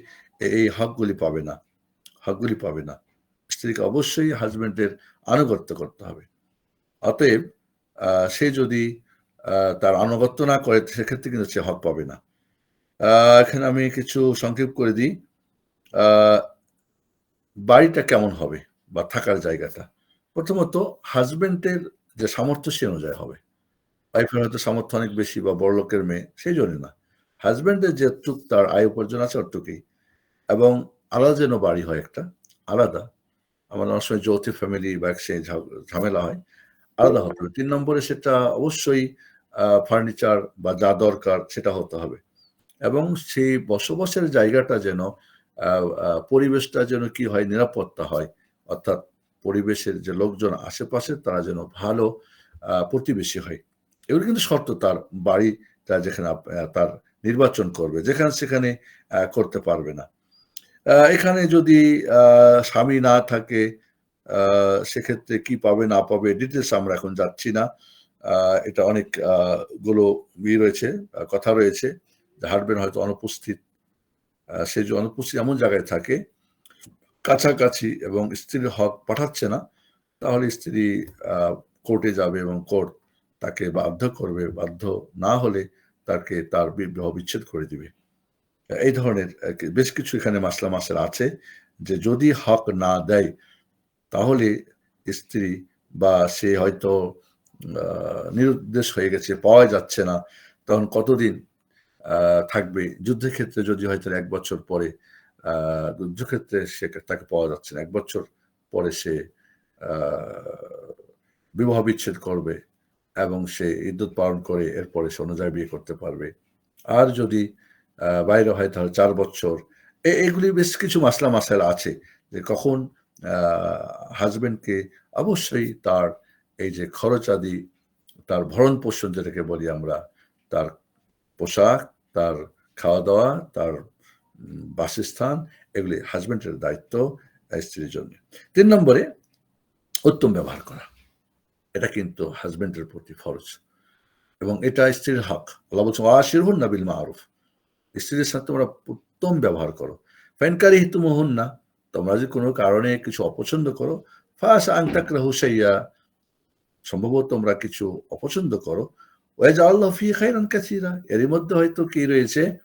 এই হকগুলি পাবে না, হকগুলি পাবে না। স্ত্রীকে অবশ্যই হাজবেন্ডের আনুগত্য করতে হবে। অতএব সে যদি তার আনুগত্য না করে, সেক্ষেত্রে কিন্তু সে হক পাবে না। এখানে আমি কিছু সংক্ষেপ করে দিই। বাড়িটা কেমন হবে বা থাকার জায়গাটা, প্রথমত হাজবেন্ডের যে সামর্থ্য সে অনুযায়ী হবে। ওয়াইফের হয়তো সামর্থ্য অনেক বেশি বা বড়লোকের মেয়ে, সেই জন্য না। হাজবেন্ডের যেটুক তার আয় উপার্জন আছে অতটুকুই, এবং আলাদা যেন বাড়ি হয়, একটা আলাদা, আমার অনেক সময় যৌথ ফ্যামিলি বা একসঙ্গে ঝামেলা হয়, আলাদা হতে হবে। ৩ নম্বরে সেটা অবশ্যই ফার্নিচার বা যা দরকার সেটা হতে হবে। এবং সেই বসবাসের জায়গাটা যেন আ আ পরিবেশটা যেন কি হয় নিরাপত্তা হয়। অর্থাৎ পরিবেশের যে লোকজন আশেপাশে তারা যেন ভালো প্রতিবেশী হয়। এগুলো কিন্তু শর্ত তার বাড়িটা যেখানে তার নির্বাচন করবে। যেখানে সেখানে করতে পারবে না। এখানে যদি আ স্বামী না থাকে আ সেক্ষেত্রে কি পাবে না পাবে ডিটেইলস আমরা এখন যাচ্ছি না। আ এটা অনেক গুলো রয়েছে, কথা রয়েছে। যে হাসব্যান্ড হয়তো অনুপস্থিত। সে যে অনুপস্থিত এমন জায়গায় থাকে, কাছাকাছি এবং স্ত্রীর হক পাঠাচ্ছে না, তাহলে স্ত্রী আ কোর্টে যাবে এবং কোর্ট তাকে বাধ্য করবে। বাধ্য না হলে তাকে তার বিবাহ বিচ্ছেদ করে দিবে। এই ধরনের বেশ কিছু এখানে মাসলা আছে যে যদি হক না দেয় তাহলে স্ত্রী বা সে হয়তো আ নিরুদ্দেশ হয়ে গেছে, পাওয়া যাচ্ছে না। তখন কতদিন আ থাকবে? যুদ্ধের ক্ষেত্রে যদি হয়তো ১ বছর পরে আ যুদ্ধক্ষেত্রে তাকে পাওয়া যাচ্ছে না। ১ বছর পরে সে আ বিবাহ বিচ্ছেদ করবে এবং সে ইদ্যত পালন করে এরপরে সে অন্য জায়গায় বিয়ে করতে পারবে। আর যদি বাইরে হয় তাহলে ৪ বছর। এগুলি বেশ কিছু মাসাইল আছে যে কখন আ হাসব্যান্ডকে অবশ্যই তার এই যে খরচাদি, তার ভরণ-পোষণ যেটাকে বলি আমরা, তার পোশাক, তার খাওয়া-দাওয়া, তার বাসস্থান এগুলি হাসব্যান্ডের দায়িত্ব স্ত্রীর জন্য। ৩ নম্বরে উত্তম ব্যবহার করা। এটা কিন্তু হাসব্যান্ডের প্রতি ফরজ এবং এটা স্ত্রীর হক। আল্লাহ বলছেন, "ওয়াশিরহুন্না বিল মা'রুফ।" স্ত্রীদের সাথে তোমরা উত্তম ব্যবহার করো। ফাইন কারিহতুমুহুন্না, তোমরা যদি কোনো কারণে কিছু অপছন্দ করো, ফাআসা আন তাকরাহু শাইয়্যা, সম্ভবত তোমরা কিছু অপছন্দ করো। ওয়াজআলাল্লাহু ফিহি খাইরান কাসীরা, এর মধ্যে হয়তো কি রয়েছে?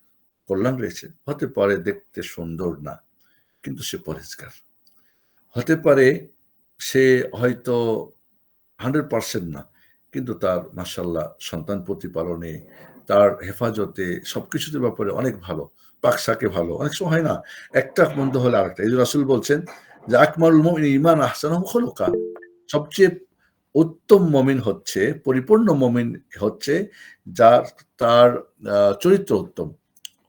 কল্যাণ রয়েছে। হতে পারে দেখতে সুন্দর না, কিন্তু সে পরহেজগার। হতে পারে সে হয়তো 100% না, কিন্তু তার মাশাআল্লাহ সন্তান প্রতিপালনে, তার হেফাজতে সবকিছুতে ব্যাপারে অনেক ভালো। পাক-শাকে ভালো। অনেক সময় হয় না? একটা মন্দ হলে আরেকটা। এইজন্য রাসূল বলছেন যে, "আকমালুল মুমিনি ঈমান আহসানুহুম খুলুকা।" সবচেয়ে উত্তম মুমিন হচ্ছে, পরিপূর্ণ মুমিন হচ্ছে যার তার চরিত্র উত্তম।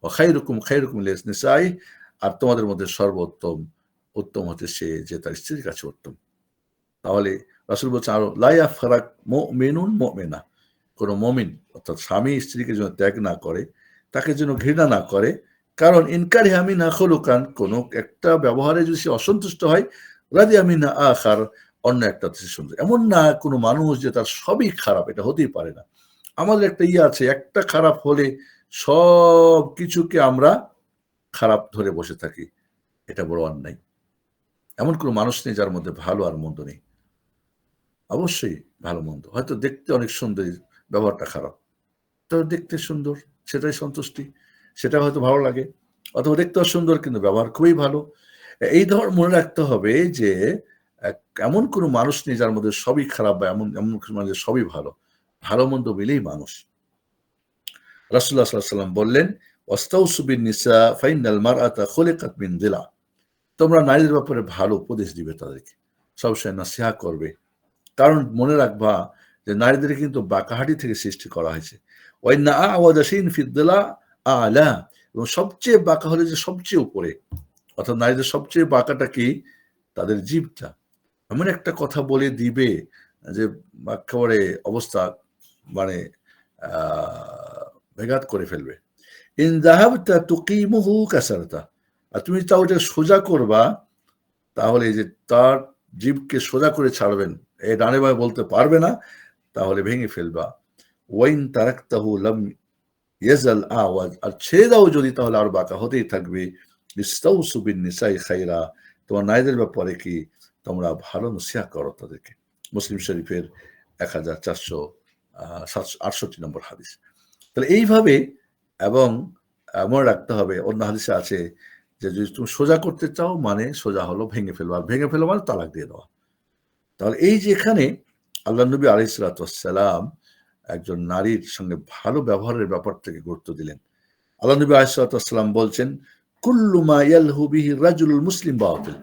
ওয়া খায়রুকুম লিনিসাই, আর তোমাদের মধ্যে সর্বোত্তম উত্তম হচ্ছে সে যে তার স্ত্রীর কাছে উত্তম। তাহলে রাসূল বলছেন আরো লা ইয়াফরাক মুমিনুন মুমিনা, কোন মুমিন অর্থাৎ স্বামী স্ত্রীকে যেন ত্যাগ না করে, তাকে যেন ঘৃণা না করে। কারণ ইনকারিহা মিনহা খুলুকান, কোন একটা ব্যবহারে যদি সে অসন্তুষ্ট হয়, রাদিয়া মিনহা আখার, অন্য একটা সে সুন্দর। এমন না কোন মানুষ যে তার সবই খারাপ, এটা হতেই পারে না। আমাদের একটা আছে, একটা খারাপ হলে সবকিছুকে আমরা খারাপ ধরে বসে থাকি। এটা বড় অন্যায়। এমন কোন মানুষ নেই যার মধ্যে ভালো আর মন্দ নেই। অবশ্যই ভালো-মন্দ। হয়তো দেখতে অনেক সুন্দরী, ব্যবহারটা খারাপ। তবে দেখতে সুন্দর, সেটাই সন্তুষ্টি। সেটা হয়তো ভালো লাগে। অথবা দেখতেও সুন্দর কিন্তু ব্যবহার খুবই ভালো। এই মনে রাখতে হবে যে এক এমন কোন মানুষ নেই যার মধ্যে সবই খারাপ বা এমন এমন কিছু মানুষের সবই ভালো। ভালো-মন্দ মিলেই মানুষ। রাসূলুল্লাহ সাল্লাল্লাহু আলাইহি ওয়াসাল্লাম বললেন, "ওয়াস্তাউসু বিন-নিসা ফাইন্নাল মারআতা খুলিকাত মিন দিলা।" তোমরা নারীদের ব্যাপারে ভালো উপদেশ দিবে তাদেরকে। সবসময় নসিহা করবে। কারণ মনে রাখবা যে নারীদের কিন্তু বাঁকাহাটি থেকে সৃষ্টি করা হয়েছে। ওয়াইন্না আ'ওয়াজা শাইইন ফিদ-দিলা আ'লা, এবং সবচেয়ে বাঁকা হলো যে সবচেয়ে উপরে। অর্থাৎ নারীদের সবচেয়ে বাঁকাটা কি? তাদের জিহ্বা। এমন একটা কথা বলে দিবে যে একেবারে অবস্থা মানে আ বেঘাত করে ফেলবে। ইন যাহাবতা তুকিমুহু কাসারতা। আর তুমি চাও ওটা সোজা করবা, তাহলে এই যে তার জিভকে সোজা করে ছাড়বেন। ডানে বামে বলতে পারবে না, তাহলে ভেঙে ফেলবা। ওয়াইন তারাকতাহু লাম ইয়াজাল আওয়াজ, আর ছেড়ে দাও যদি তাহলে আরো বাঁকা হতেই থাকবে। ইস্তাউসু বিন নিসাই খাইরা, তোমার নারীদের ব্যাপারে কি তোমরা ভালো নসিহত করো তাদেরকে। মুসলিম শরীফের ১৪৬৮ নম্বর হাদিস। তাহলে এইভাবে, এবং মনে রাখতে হবে অন্য হাদিসে আছে যে যদি তুমি সোজা করতে চাও মানে সোজা হলো ভেঙে ফেলবা। আর ভেঙে ফেলা মানে তালাক দিয়ে দেওয়া। তাহলে এই যে এখানে আল্লাহ নবী আলাইহিস সালাতু ওয়াস সালাম একজন নারীর সঙ্গে ভালো ব্যবহারের ব্যাপারটাকে গুরুত্ব দিলেন। আল্লাহ নবী আলাইহিস সালাতু ওয়াস সালাম বলছেন, "কুল্লু মা ইয়ালহু বিহি রাজুলুল মুসলিম বাতিল।"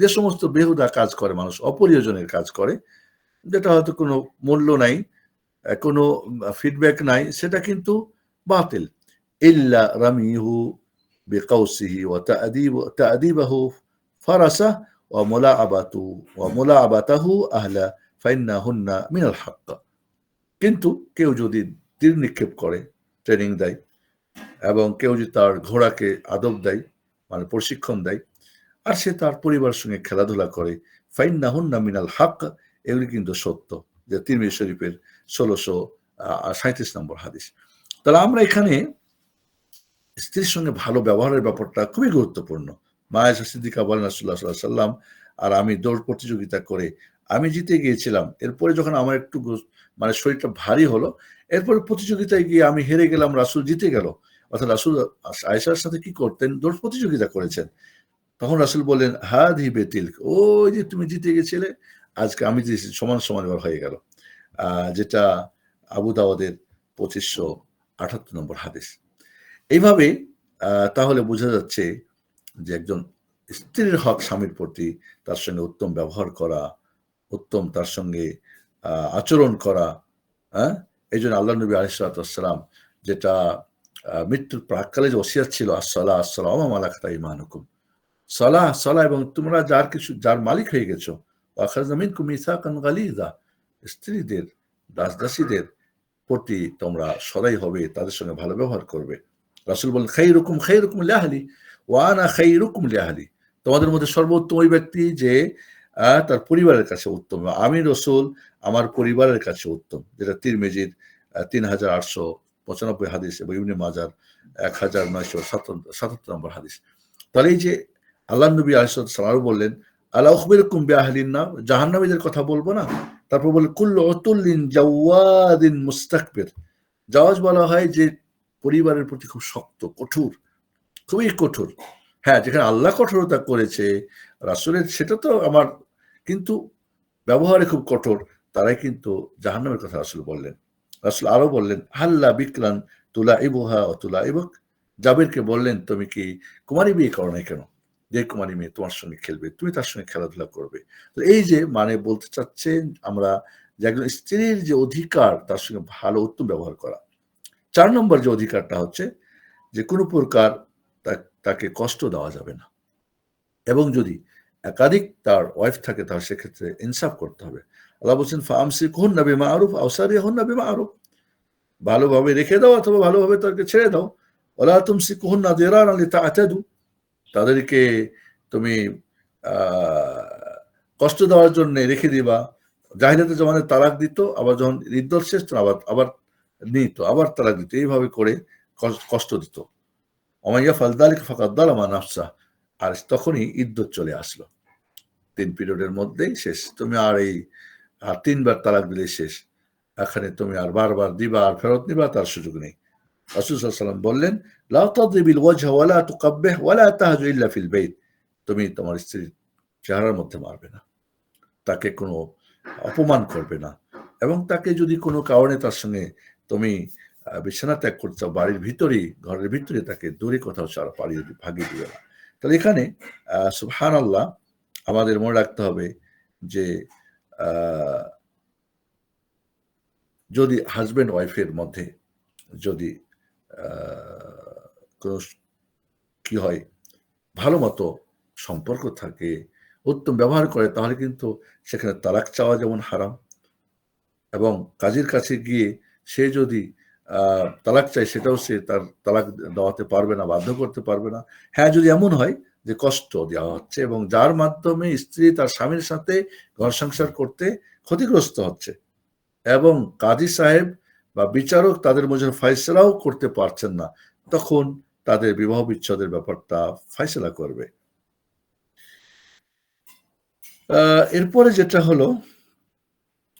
যে সমস্ত বেহুদা কাজ করে মানুষ, অপ্রয়োজনের কাজ করে, যেটা হয়তো কোনো মূল্য নাই, কোনো ফিডব্যাক নাই, সেটা কিন্তু বাতিল। ইল্লা রামিহু বিকাউসিহি ওয়া তা'দিবাহু ফারাসা ওয়া মুলাআবাতাহু আহলা ফাইন্নাহুন্না মিনাল হক। কিন্তু কেউ যদি তীর নিক্ষেপ করে, ট্রেনিং দেয়, এবং কেউ যদি তার ঘোড়াকে আদব দেয়, মানে প্রশিক্ষণ দেয়, আর সে তার পরিবারের সঙ্গে খেলাধুলা করে, ফাইন্নাহুন্না মিনাল হক, এগুলি কিন্তু সত্য। যে তিরমিজি শরীফের 1637 নম্বর হাদিস। তাহলে আমরা এখানে স্ত্রীর সঙ্গে ভালো ব্যবহারের ব্যাপারটা খুবই গুরুত্বপূর্ণ। মা আয়েশা সিদ্দিকা বলেন, রাসূলুল্লাহ সাল্লাল্লাহু আলাইহি ওয়াসাল্লাম আর আমি দৌড় প্রতিযোগিতা করে আমি জিতে গিয়েছিলাম। এরপরে যখন আমার একটু মানে শরীরটা ভারী হলো, এরপরে প্রতিযোগিতায় গিয়ে আমি হেরে গেলাম, রাসূল জিতে গেল। অর্থাৎ রাসূল আয়েশার সাথে কি করতেন? দৌড় প্রতিযোগিতা করেছেন। তখন রাসূল বললেন, হাদিহি বিতিলক, ওই যে তুমি জিতে গেছিলে, আজকে আমি জিতেছি, সমান সমান এবার হয়ে গেল। যেটা আবু দাউদের 2578 নম্বর হাদিস। এইভাবে তাহলে বোঝা যাচ্ছে যে একজন স্ত্রীর হক স্বামীর প্রতি, তার সঙ্গে উত্তম ব্যবহার করা, উত্তম তার সঙ্গে আচরণ করা। হ্যাঁ, এই জন্য আল্লাহ নবী আলাইহিস সালাতু ওয়াস সালাম যেটা মৃত্যুর প্রাক্কালে যে ওসিয়ত ছিল, আসসালাহ আসসালাম ওয়া মালাকাত আইমানুকুম, সালাহ সালাহ, এবং তোমরা যার মালিক হয়ে গেছো, ওয়াখাযনা মিনকুম মিসাকান গালিযা, স্ত্রীদের, দাসদাসীদের প্রতি তোমরা সদয় হবে, তাদের সঙ্গে ভালো ব্যবহার করবে। রাসূল বলেন, খাইরুকুম খাইরুকুম লিআহলি ওয়া আনা খাইরুকুম লিআহলি, তোমাদের মধ্যে সর্বোত্তম ওই ব্যক্তি যে তার পরিবারের কাছে উত্তম, আমি রাসূল আমার পরিবারের কাছে উত্তম, যেটা তিরমিজির 3895 হাদিস এবং ইবনে মাজার 1977 নম্বর হাদিস। তাহলে এই যে আল্লাহর নবী আলাইহিস সালাম বললেন, আলা উখবিরুকুম বিআহলিন নার, জাহান্নামীদের কথা বলবো না? তারপর বললেন, কুল্লু উতুল্লিন জাওয়াদিন মুস্তাকবির। জাওয়াজ বলা হয় যে পরিবারের প্রতি খুব শক্ত, কঠোর, খুবই কঠোর। হ্যাঁ, যেখানে আল্লাহ কঠোরতা করেছে, রাসূলের সেটা তো আমার, কিন্তু ব্যবহারে খুব কঠোর, তারাই কিন্তু জাহান্নামের কথা রাসূল বললেন। রাসূল আরো বললেন, হাল্লা বিকরান তুলাইবুহা ওয়া তুলাইবুক, জাবিরকে বললেন, তুমি কি কুমারী বিয়ে করো নাই কেন? যে কুমারী মেয়ে তোমার সঙ্গে খেলবে, তুমি তার সঙ্গে খেলাধুলা করবে। তো এই যে মানে বলতে চাচ্ছেন আমরা যে একজন স্ত্রীর যে অধিকার, তার সঙ্গে ভালো উত্তম ব্যবহার করা। 4 নম্বর যে অধিকারটা হচ্ছে যে কোনো প্রকার তাকে কষ্ট দেওয়া যাবে না, এবং যদি একাধিক তার ওয়াইফ থাকে তাহলে সেক্ষেত্রে ইনসাফ করতে হবে। আল্লাহ বলছেন, ফামসিকুহুন্না বিমা'রুফ আও সারিহুন্না বিমা'রুফ, ভালোভাবে রেখে দাও অথবা ভালোভাবে তাদেরকে ছেড়ে দাও। ওয়ালা তুমসিকুহুন্না দিরারান লিতা'তাদু, তাদেরকে তুমি কষ্ট দেওয়ার জন্য রেখে দিবা। জাহিলিয়াতের জমানায় তালাক দিত, আবার যখন ইদ্দত শেষ আবার আবার নিত, আবার তালাক দিত, এইভাবে করে কষ্ট দিত। ওমান ইয়াফআল যালিকা ফাকাদ যালামা নাফসাহ, আর তখনই ইদ্দত চলে আসলো, 3 পিরিয়ডের মধ্যেই শেষ। তুমি আর 3 বার তালাক দিলে শেষ, এখানে তুমি আর বারবার দিবা আর ফেরত নিবা, তার সুযোগ নেই। রাসূল সাল্লাল্লাহু আলাইহি ওয়াসাল্লাম বললেন, লা তাদরিবিল ওয়াজহা ওয়া লা তুকাব্বিহ ওয়া লা তাহজু ইল্লা ফিল বাইত, তুমি তোমার স্ত্রীর চেহারার মধ্যে মারবে না, তাকে কোনো অপমান করবে না, এবং তাকে যদি কোনো কারণে তার সঙ্গে তুমি বিছানা ত্যাগ করতে চাও, বাড়ির ভিতরেই, ঘরের ভিতরে তাকে দূরে কোথাও ভাগিয়ে দিবে না। তাহলে এখানে সুবহানাল্লাহ, আমাদের মনে রাখতে হবে যে যদি হাজব্যান্ড ওয়াইফের মধ্যে যদি কোনো কি হয়, ভালো মতো সম্পর্ক থাকে, উত্তম ব্যবহার করে, তাহলে কিন্তু সেখানে তালাক চাওয়া যেমন হারাম, এবং কাজীর কাছে গিয়ে সে যদি তালাক চায়, সেটাও সে তার তালাক দেওয়াতে পারবে না, বাধ্য করতে পারবে না। হ্যাঁ, যদি এমন হয় যে কষ্ট দেওয়া হচ্ছে এবং যার মাধ্যমে স্ত্রী তার স্বামীর সাথে ঘর সংসার করতে ক্ষতিগ্রস্ত হচ্ছে, এবং কাজী সাহেব বা বিচারক তাদের মধ্যে ফয়সালাও করতে পারছেন না, তখন তাদের বিবাহ বিচ্ছেদের ব্যাপারটা ফয়সালা করবে। এরপরে যেটা হলো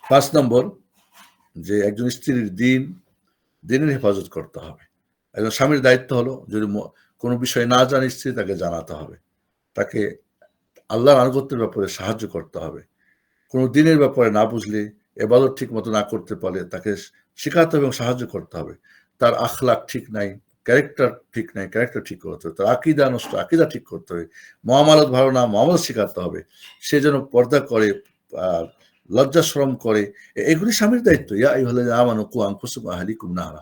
5 নম্বর, যে একজন স্ত্রীর দিনের হেফাজত করতে হবে। একজন স্বামীর দায়িত্ব হলো, যদি কোনো বিষয় না জানে স্ত্রী, তাকে জানাতে হবে, তাকে আল্লাহর আনুগত্যের ব্যাপারে সাহায্য করতে হবে। কোনো দিনের ব্যাপারে না বুঝলে, ইবাদত ঠিক মতো না করতে পারলে তাকে শেখাতে হবে এবং সাহায্য করতে হবে। তার আখলাক ঠিক নাই, ক্যারেক্টার ঠিক নাই, ক্যারেক্টার ঠিক করতে হবে, তার আকীদা নষ্ট, আকীদা ঠিক করতে হবে, মুআমালাত ভালো না, মুআমালাত শিখাতে হবে, সে যেন পর্দা করে, লজ্জা শরম করে, এগুলি স্বামীর দায়িত্ব। ইয়া আইয়ুহাল্লাযীনা আমানু কু আনফুসাকুম ওয়া আহলিকুম নারা,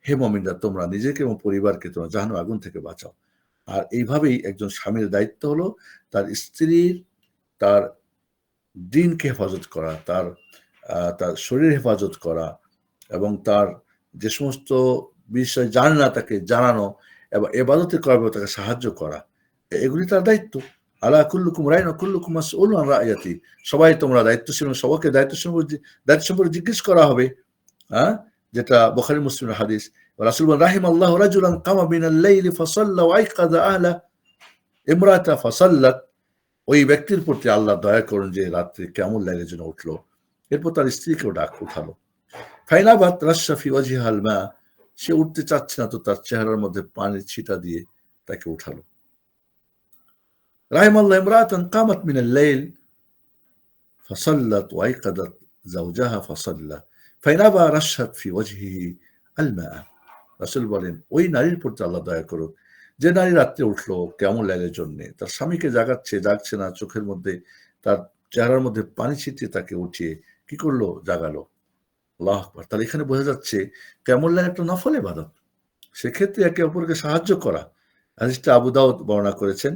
হে মুমিনরা তোমরা নিজেকে এবং পরিবারকে তোমরা জাহান্নামের আগুন থেকে বাঁচাও। আর এইভাবেই একজন স্বামীর দায়িত্ব হলো তার স্ত্রীর, তার দিনকে হেফাজত করা, তার তার শরীর হেফাজত করা, এবং তার যে সমস্ত বিষয় জানে না তাকে জানানো, এবং ইবাদতে করার তাকে সাহায্য করা, এগুলি তার দায়িত্ব। আলা কুল্লুকুম রাইন ওয়া কুল্লুকুম মাসউলুন আন রাইয়াতি, সবাই তোমরা দায়িত্বশীল, সবাইকে দায়িত্ব সম্পর্কে জিজ্ঞেস করা হবে। হ্যাঁ, যেটা বুখারী মুসলিমের হাদিস। রাসূল বলেন, রাহিমাল্লাহু রাজুলান কামা মিনাল লাইলি ফাসাল্লা ওয়া আইকাযা আহলা ইমরাতা ফাসাল্লাত, ওই ব্যক্তির প্রতি আল্লাহ দয়া করুন যে রাত্রে কিয়ামুল লাইলের জন্য উঠলো, এরপর তার স্ত্রীকেও উঠালো। ফাইনাবাত রাশা ফি ওয়াজহিহাল মা, সে উঠতে চাচ্ছে না, তো তার চেহারার মধ্যে পানির ছিটা দিয়ে তাকে উঠালো। রাহিমাল্লাহু ইমরাতান কামাত মিনাল লাইল ফাসাল্লাত ওয়া আইকাযাত যাওজাহা ফাসাল্লা ফাইনাবা রাশাত ফি ওয়াজহিহি আল মা। রাসূল বলেন, ওই নারীর প্রতি আল্লাহ দয়া করুন যে নারী রাত্রে উঠলো কিয়ামুল লাইলের জন্য, তার স্বামীকে জাগছে না, চোখের মধ্যে, তার চেহারার মধ্যে পানি ছিটিয়ে তাকে উঠিয়ে কি করলো, জাগালো। আল্লাহু আকবার। তাহলে এখানে বোঝা যাচ্ছে কিয়ামুল লাইল একটা নফল ইবাদত, সেক্ষেত্রে একে অপরকে সাহায্য করা। হাদিসটা আবু দাউদ বর্ণনা করেছেন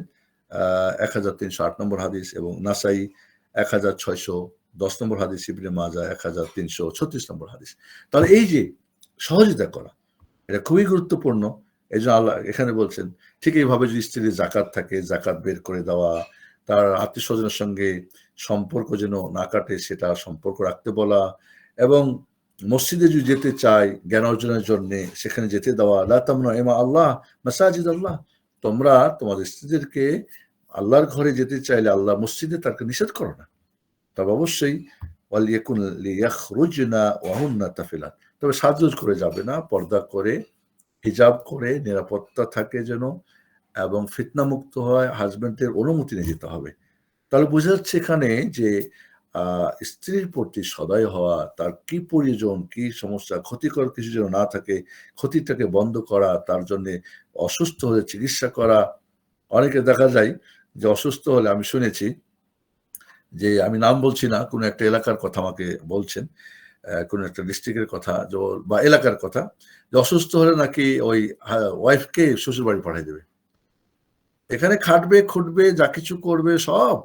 1308 নম্বর হাদিস, এবং নাসাই 1610 নম্বর হাদিস, ইবনে মাজাহ 1336 নম্বর হাদিস। তাহলে এই যে সহযোগিতা করা, এটা খুবই গুরুত্বপূর্ণ। এই জন্য আল্লাহ এখানে বলছেন, ঠিক এইভাবে যদি স্ত্রীর জাকাত থাকে, জাকাত বের করে দেওয়া, তার আত্মীয় স্বজনের সঙ্গে সম্পর্ক যেন না কাটে সেটা সম্পর্ক রাখতে বলা, এবং মসজিদে যদি যেতে চায় জ্ঞান অর্জনের জন্য সেখানে যেতে দেওয়া। লা তামনু ইমা আল্লাহ মাসাজিদ আল্লাহ, তোমরা তোমাদের স্ত্রীদেরকে আল্লাহর ঘরে যেতে চাইলে আল্লাহ মসজিদে তাকে নিষেধ করো না, তবে অবশ্যই ওয়ালিয়াকুন লিয়াখরুজনা ওয়া হুন্না তাফিলাত, তবে সাজগোজ করে যাবে না, পর্দা করে, হিজাব করে, নিরাপত্তা থাকে যেন, এবং ফিতনা মুক্ত হয়, হাজবেন্ডের অনুমতি নিয়ে যেতে হবে। তাহলে বোঝা যাচ্ছে এখানে যে স্ত্রীর প্রতি সদয় হওয়া, তার কি প্রয়োজন, কি সমস্যা, ক্ষতিকর কিছু যেন না থাকে, ক্ষতিটাকে বন্ধ করা, তার জন্য অসুস্থ হলে চিকিৎসা করা। অনেকে দেখা যায় যে অসুস্থ হলে, আমি শুনেছি যে, আমি নাম বলছি না, কোনো একটা এলাকার কথা আমাকে বলছেন, কোনো একটা ডিস্ট্রিক্টের কথা বা এলাকার কথা, যে অসুস্থ হলে নাকি ওই ওয়াইফকে শ্বশুর বাড়ি পাঠিয়ে দেবে, এখানে খাটবে খুটবে যা কিছু করবে সব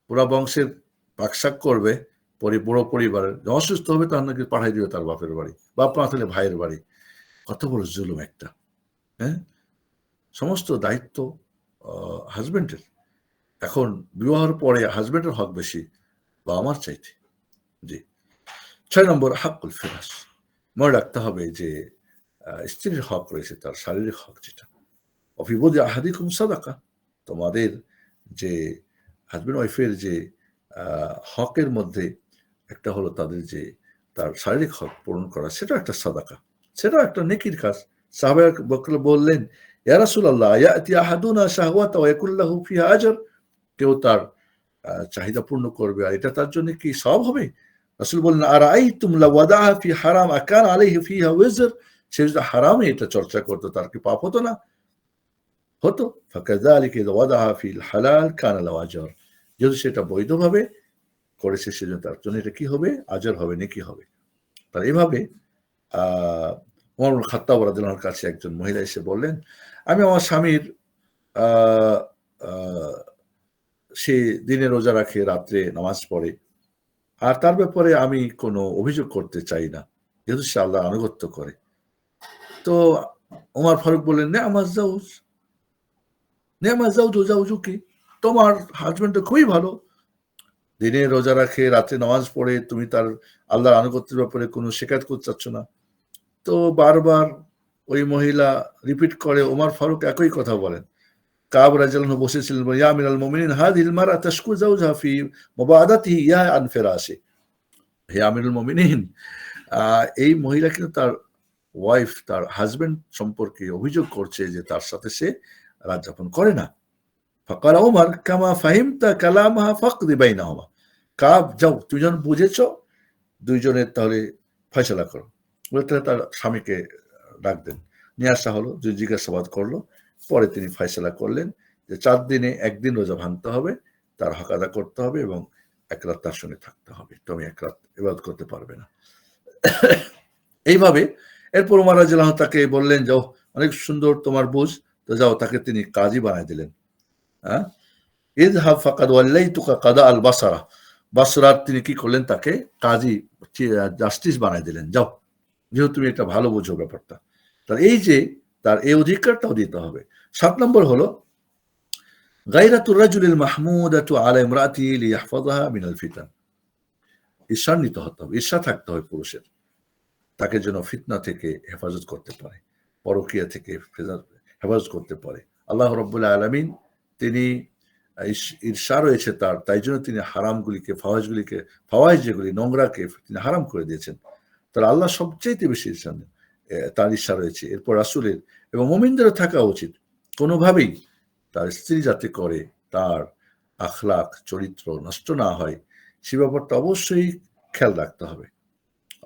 পুরা বংশের পাকশাক করবে, পুরো পরিবারের। অসুস্থ হবে তার নাকি পাঠিয়ে দিবে তার বাপের বাড়ি, বাপ মা তাহলে ভাইয়ের বাড়ি। কত বড় জুলুম একটা! হ্যাঁ, সমস্ত দায়িত্ব হাজবেন্ডের। এখন বিবাহের পরে হাজবেন্ডের হক বেশি বা আমার চাইতে। জি। 6 নম্বর হাক্কুল ফিরাস, মনে রাখতে হবে যে স্ত্রীর হক রয়েছে, তার শারীরিক হক যেটা। অফিবদি আহাদিকুম সাদাকা, তোমাদের যে হাজবেন্ড ওয়াইফের যে হকের মধ্যে একটা হলো তাদের যে তার শারীরিক হক পূরণ করা, সেটা একটা সাদাকা, সেটা একটা নেকির কাজ। সাহাবায়ে বকর বললেন, ইয়া রাসূলুল্লাহ ইয়াতি আহাদুনা শাহওয়াতা ওয়া ইয়াকুল লাহু ফিহা আজর, কেউ তার চাহিদা পূর্ণ করবে আর এটা তার জন্য কি সওয়াব হবে? রাসূল বললেন, আরাআইতুম লাও ওয়াদাআ ফি হারাম আকান আলাইহি ফিহা ওয়িজর, সে যদি হারামে এটা চর্চা করতো তার কি পাপ হতো না? হতো। ফাকাযালিকা ইযা ওয়াদাআ ফিল হালাল কানা লাহু আজর, যদি সেটা বৈধভাবে করেছে সেজন্য তার জন্য এটা কি হবে? আজর হবে, নেকি হবে। তাহলে এভাবে ওমর ইবনে খাত্তাব রাদিয়াল্লাহু আনহুর কাছে একজন মহিলা এসে বললেন, আমি আমার স্বামীর সে দিনে রোজা রাখে, রাত্রে নামাজ পড়ে, আর তার ব্যাপারে আমি কোনো অভিযোগ করতে চাই না, যেহেতু সে আল্লাহর আনুগত্য করে। তো ওমর ফারুক বললেন, নি'মা যাওজ, নি'মা যাওজু যাওজুকি, তোমার হাজবেন্ড তো খুবই ভালো, দিনে রোজা রাখে, রাত্রে নামাজ পড়ে, তুমি তার আল্লাহর আনুগত্যের ব্যাপারে কোনো শিকায়ত করতে চাচ্ছ না। তো বারবার ওই মহিলা রিপিট করে, ওমর ফারুক একই কথা বলেন। কাব রাদিয়াল্লাহু আনহু বসেছিলেন, ইয়া আমিরাল মুমিনিন হাযিহিল মারআ তাশকু যাওজাহা ফি মুবাদাতিহি ইয়া আন ফিরাশি, হে আমিরুল মুমিনিন, এই মহিলা কিন্তু তার ওয়াইফ, তার হাজবেন্ড সম্পর্কে অভিযোগ করছে যে তার সাথে সে রাত যাপন করে না। ফাকালা ওমর, কামা ফাহিমতা কালামাহা ফাকদি বাইনাহুমা, কাব যাও, তুমি যখন বুঝেছো দুইজনের তাহলে ফয়সালা করো। বলে তাহলে তার স্বামীকে ডাক দেন। নিয়ে আসা হলো, যে জিজ্ঞাসাবাদ করলো, পরে তিনি ফয়সালা করলেন যে 4 দিনে 1 দিন রোজা ভাঙতে হবে, তার হক আদা করতে হবে এবং 1 রাত তার সঙ্গে থাকতে হবে, তুমি 1 রাত ইবাদত করতে পারবে না। এইভাবে এরপর ওমর রাদিয়াল্লাহু আনহু তাকে বললেন যে, ওহ, অনেক সুন্দর তোমার বুঝ, তো যাও, তাকে তিনি কাজী বানায় দিলেন। হ্যাঁ, ইযহাব ফাকাদ ওয়াল্লাইতুকা কাদা আল বাসরা, বাসরার তিনি কি করলেন, তাকে কাজী, জাস্টিস বানায় দিলেন, যাও, যেহেতু তুমি একটা ভালো বোঝো ব্যাপারটা। তার এই যে তার এই অধিকারটাও দিতে হবে। 7 নম্বর হলো গায়রাতুর রাজুলিল মাহমুদাতু আলা ইমরাতিহি লিয়াহফাযাহা মিনাল ফিতান। ঈর্ষান্বিত হতে হবে, ঈর্ষা থাকতে হবে পুরুষের, তাকে যেন ফিতনা থেকে হেফাজত করতে পারে, পরকীয়া থেকে হেফাজত করতে পারে। আল্লাহ রাব্বুল আলামিন তিনি ঈর্ষা রয়েছে তার, তাই জন্য তিনি হারামগুলিকে, ফাওয়াহিশ যেগুলি নোংরাকে তিনি হারাম করে দিয়েছেন। তার আল্লাহ সবচাইতে বেশি ঈর্ষা, তার ঈর্ষা রয়েছে। এরপর রাসূলের এবং মুমিনদেরও থাকা উচিত কোনোভাবেই তার স্ত্রী যাতে করে তার আখলাক চরিত্র নষ্ট না হয়, সে ব্যাপারটা অবশ্যই খেয়াল রাখতে হবে,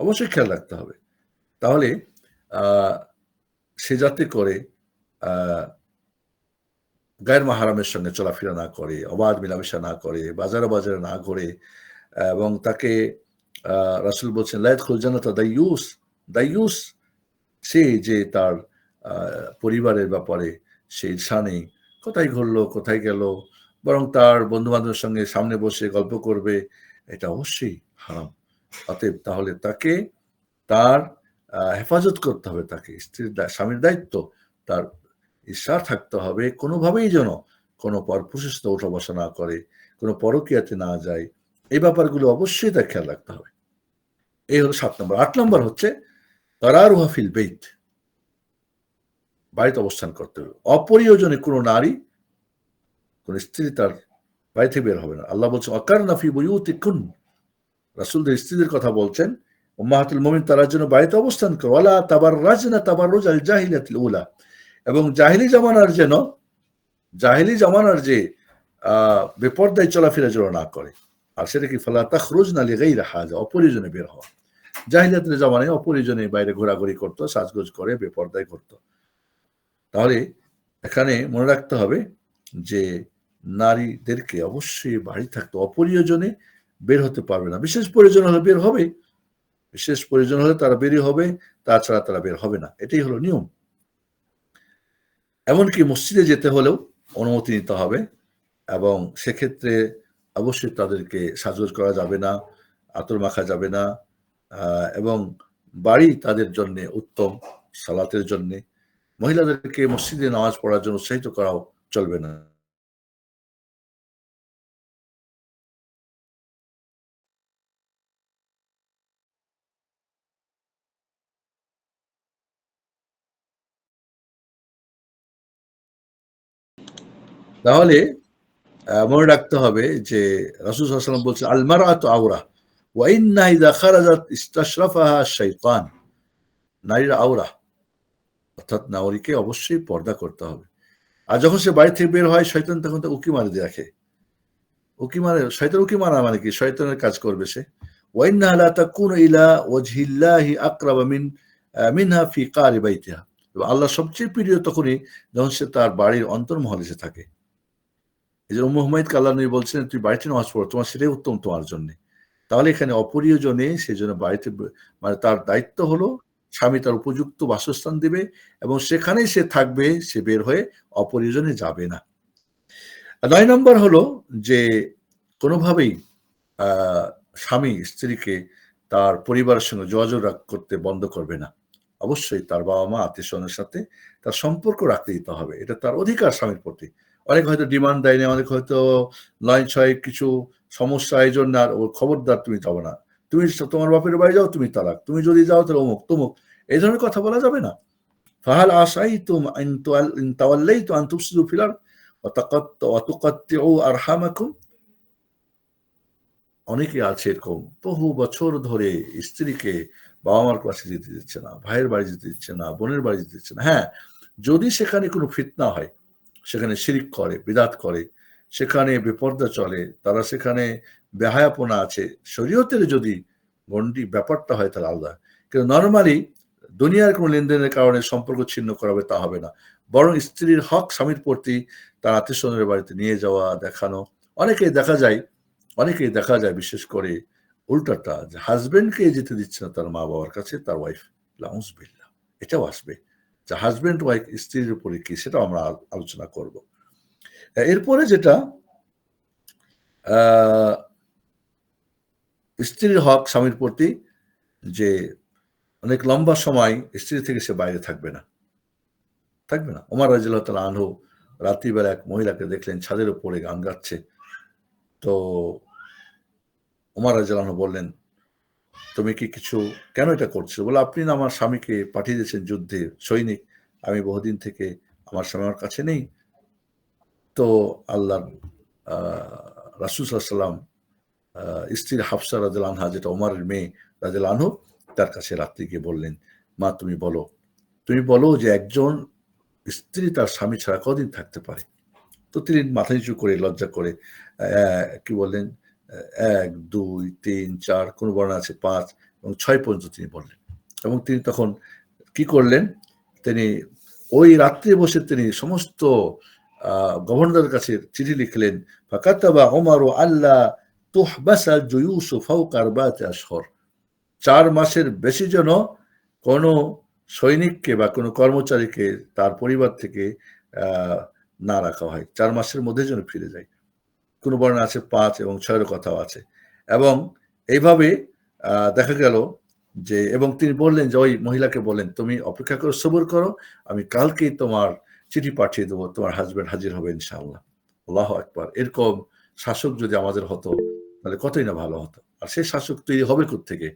অবশ্যই খেয়াল রাখতে হবে। তাহলে সে যাতে করে গায়ের মাহারামের সঙ্গে চলাফেরা না করে, অবাধ মেলামেশা না করে, বাজারে বাজারে না ঘোরে, এবং তাকে রাসূল বলছেন লা ইয়াদখুলুল জান্নাতা দাইয়ুস, দাইয়ুস সে যে তার পরিবারের ব্যাপারে সে ঈর্ষা নেই, কোথায় ঘুরলো, কোথায় গেল, বরং তার বন্ধু-বান্ধবের সঙ্গে সামনে বসে গল্প করবে, এটা অবশ্যই হারাম। অতএব তাহলে তাকে তার হেফাজত করতে হবে, তাকে স্বামীর দায়িত্ব, তার ঈর্ষা থাকতে হবে, কোনোভাবেই যেন কোনো পরপুরুষের সাথে ওঠা বসা না করে, কোনো পরকীয়াতে না যায়, এই ব্যাপারগুলো অবশ্যই তার খেয়াল রাখতে হবে। এই হলো 7 নম্বর। 8 নম্বর হচ্ছে তারারুহা ফিল বাইত, বাড়িতে অবস্থান করতে হবে। অপ্রয়োজনে কোনো নারী, কোন স্ত্রী তার বাড়ি থেকে বের হবে না। আল্লাহ বলছেন ওয়াকারনা ফি বুয়ুতিকুন, রাসূলদের স্ত্রীদের কথা বলছেন, উম্মাহাতুল মুমিন তারা যেন বাড়িতে অবস্থান করে, ওয়ালা তাবাররাজনা তাবাররুজাল জাহিলিয়াতিল উলা, এবং জাহিলি জামানার যে বেপরদায় চলাফেরা যেন না করে। আর সেটা কি, ফালা তাখরুজনা লিগাইরি হাজা, অপ্রয়োজনে বের হওয়া। জাহিলিয়াতের জামানায় অপ্রয়োজনে বাইরে ঘোরাঘুরি করতো, সাজগোজ করে বেপরদায় করতো। তাহলে এখানে মনে রাখতে হবে যে নারীদেরকে অবশ্যই বাড়ি থাকতে, অপ্রয়োজনে বের হতে পারবে না। বিশেষ প্রয়োজন হলে বের হবে, বিশেষ প্রয়োজন হলে তারা বেরই হবে, তাছাড়া তারা বের হবে না, এটাই হলো নিয়ম। এমনকি মসজিদে যেতে হলেও অনুমতি নিতে হবে, এবং সেক্ষেত্রে অবশ্যই তাদেরকে সাজগোজ করা যাবে না, আতর মাখা যাবে না, এবং বাড়ি তাদের জন্য উত্তম সালাতের জন্য। মহিলাদেরকে মসজিদে নামাজ পড়ার জন্য উৎসাহিত করাও চলবে না। তাহলে মনে রাখতে হবে যে রাসূল সাল্লাল্লাহু আলাইহি ওয়াসাল্লাম বলছেন আল মারআতু আওরা ওয়া ইন্না ইযা খারাজাত ইস্তাশরাফাহা শাইতান, নারীর আওরা, অর্থাৎ নারীকে অবশ্যই পর্দা করতে হবে। আর যখন সে বাড়ি থেকে বের হয়, শয়তান তখন তাকে উঁকি মারে দিয়ে রাখে। উঁকি মারে, শয়তান উঁকি মারা মানে কি, শয়তানের কাজ করবে সে। ওয়া ইন্নাহা লা তাকুনু ইলা ওয়াজহিল্লাহি আকরাবা মিনহা ফি কারি বাইতিহা, এবং আল্লাহ সবচেয়ে প্রিয় তখনই যখন সে তার বাড়ির অন্তর্মহলে সে থাকে। এই যে উম্মে হুমায়দকে আল্লাহ নবী বলছেন তুই বাড়িতে নামাজ পড়ো, তোমার সেটাই উত্তম তোমার জন্য। তাহলে এখানে অপ্রয়োজনে সেজন্য বাড়িতে, মানে তার দায়িত্ব হলো স্বামী তার উপযুক্ত বাসস্থান দিবে এবং সেখানেই সে থাকবে, সে বের হয়ে অপ্রয়োজনে যাবে না। ৯ নম্বর হলো যে কোনোভাবেই স্বামী স্ত্রীকে তার পরিবারের সঙ্গে যোগাযোগ করতে বন্ধ করবে না। অবশ্যই তার বাবা-মা, আত্মীয়স্বজনের সাথে তার সম্পর্ক রাখতে দিতে হবে। এটা তার অধিকার স্বামীর প্রতি। অনেক হয়তো ডিমান্ড দেয় না, অনেক হয়তো ৯-৬ কিছু সমস্যা, এইজন্য আর ও খবরদার তুমি যাবে না। তুমি তোমার বাপের বাড়ি যাও, তুমি তালাক। তুমি যদি যাও তাহলে অমুক, তমুক। এই ধরনের কথা বলা যাবে না। ফাহাল আসাইতুম ইন তাওয়াল্লাইতুম আন তুফসিদু ফিল আরদ ওয়া তুকাত্তিউ আরহামাকুম। অনেকে আছে এরকম, বহু বছর ধরে স্ত্রীকে বাবা-মার কাছে যেতে দিচ্ছে না, ভাইয়ের বাড়ি যেতে দিচ্ছে না, বোনের বাড়ি যেতে দিচ্ছে না। হ্যাঁ, যদি সেখানে কোনো ফিতনা হয়, সেখানে শিরিক করে, বিদআত করে, সেখানে বেপরদা চলে, তারা সেখানে বেহায়াপনা আছে, শরীয়তের যদি গণ্ডি ব্যাপারটা হয় তাহলে আলাদা। কিন্তু নরমালি দুনিয়ার কোনো লেনদেনের কারণে সম্পর্ক ছিন্ন করা হবে তা হবে না, বরং স্ত্রীর হক স্বামীর প্রতি তার আত্মীয় স্বজনের বাড়িতে নিয়ে যাওয়া, দেখানো। অনেকেই দেখা যায় বিশেষ করে উল্টাটা, যে হাজবেন্ডকে যেতে দিচ্ছে না তার মা বাবার কাছে তার ওয়াইফ। লাউযুবিল্লাহ, এটাও আসবে, যে হাজবেন্ড ওয়াইফ স্ত্রীর উপরে কি, সেটাও আমরা আলোচনা করব। এরপরে যেটা স্ত্রীর হক স্বামীর প্রতি, যে অনেক লম্বা সময় স্ত্রী থেকে সে বাইরে থাকবে না। ওমর রাদিয়াল্লাহু তাআলা আনহু রাত্রিবেলা এক মহিলাকে দেখলেন ছাদের উপরে গান গাচ্ছে। তো ওমর রাদিয়াল্লাহু আনহু বললেন, তুমি কি কিছু, কেন এটা করছো? বলে, আপনি না আমার স্বামীকে পাঠিয়ে দিয়েছেন যুদ্ধে, সৈনিক, আমি বহুদিন থেকে আমার স্বামী আমার কাছে নেই। তো আল্লাহর রাসূল সাল্লাল্লাহু আলাইহি ওয়াসাল্লাম স্ত্রী হাফসা রাদিয়াল্লাহু আনহা, যেটা ওমরের মেয়ে রাদিয়াল্লাহু আনহু, তার কাছে রাত্রে গিয়ে বললেন, মা তুমি বলো যে একজন স্ত্রী তার স্বামী ছাড়া কদিন থাকতে পারে? তো তিনি মাথা নিচু করে লজ্জা করে কি বললেন, ১, ২, ৩, ৪, কোন বর্ণনা আছে ৫ এবং ৬ পর্যন্ত তিনি বললেন। এবং তিনি তখন কি করলেন, তিনি ওই রাত্রে বসে তিনি সমস্ত গভর্নরের কাছে চিঠি লিখলেন। ফাকাতাবা ওমরু আল্লা তুহবাসা জুয়ুসু ফাওকা ৪ আশহুর। ৪ মাসের বেশি যেন কোনো সৈনিককে বা কোনো কর্মচারীকে তার পরিবার থেকে না রাখা হয়। ৪ মাসের মধ্যে যেন ফিরে যায়। কোনো বর্ণনা আছে ৫ এবং ৬ এর কথাও আছে। এবং এইভাবে দেখা গেল যে, এবং তিনি বললেন যে, ওই মহিলাকে বললেন, তুমি অপেক্ষা করো, সবর করো, আমি কালকেই তোমার চিঠি পাঠিয়ে দেবো, তোমার হাসব্যান্ড হাজির হবে ইনশাআল্লাহ। আল্লাহু আকবার। এরকম শাসক যদি আমাদের হতো তাহলে কতই না ভালো হতো। আর সেই শাসক তৈরি হবে কোত্থেকে?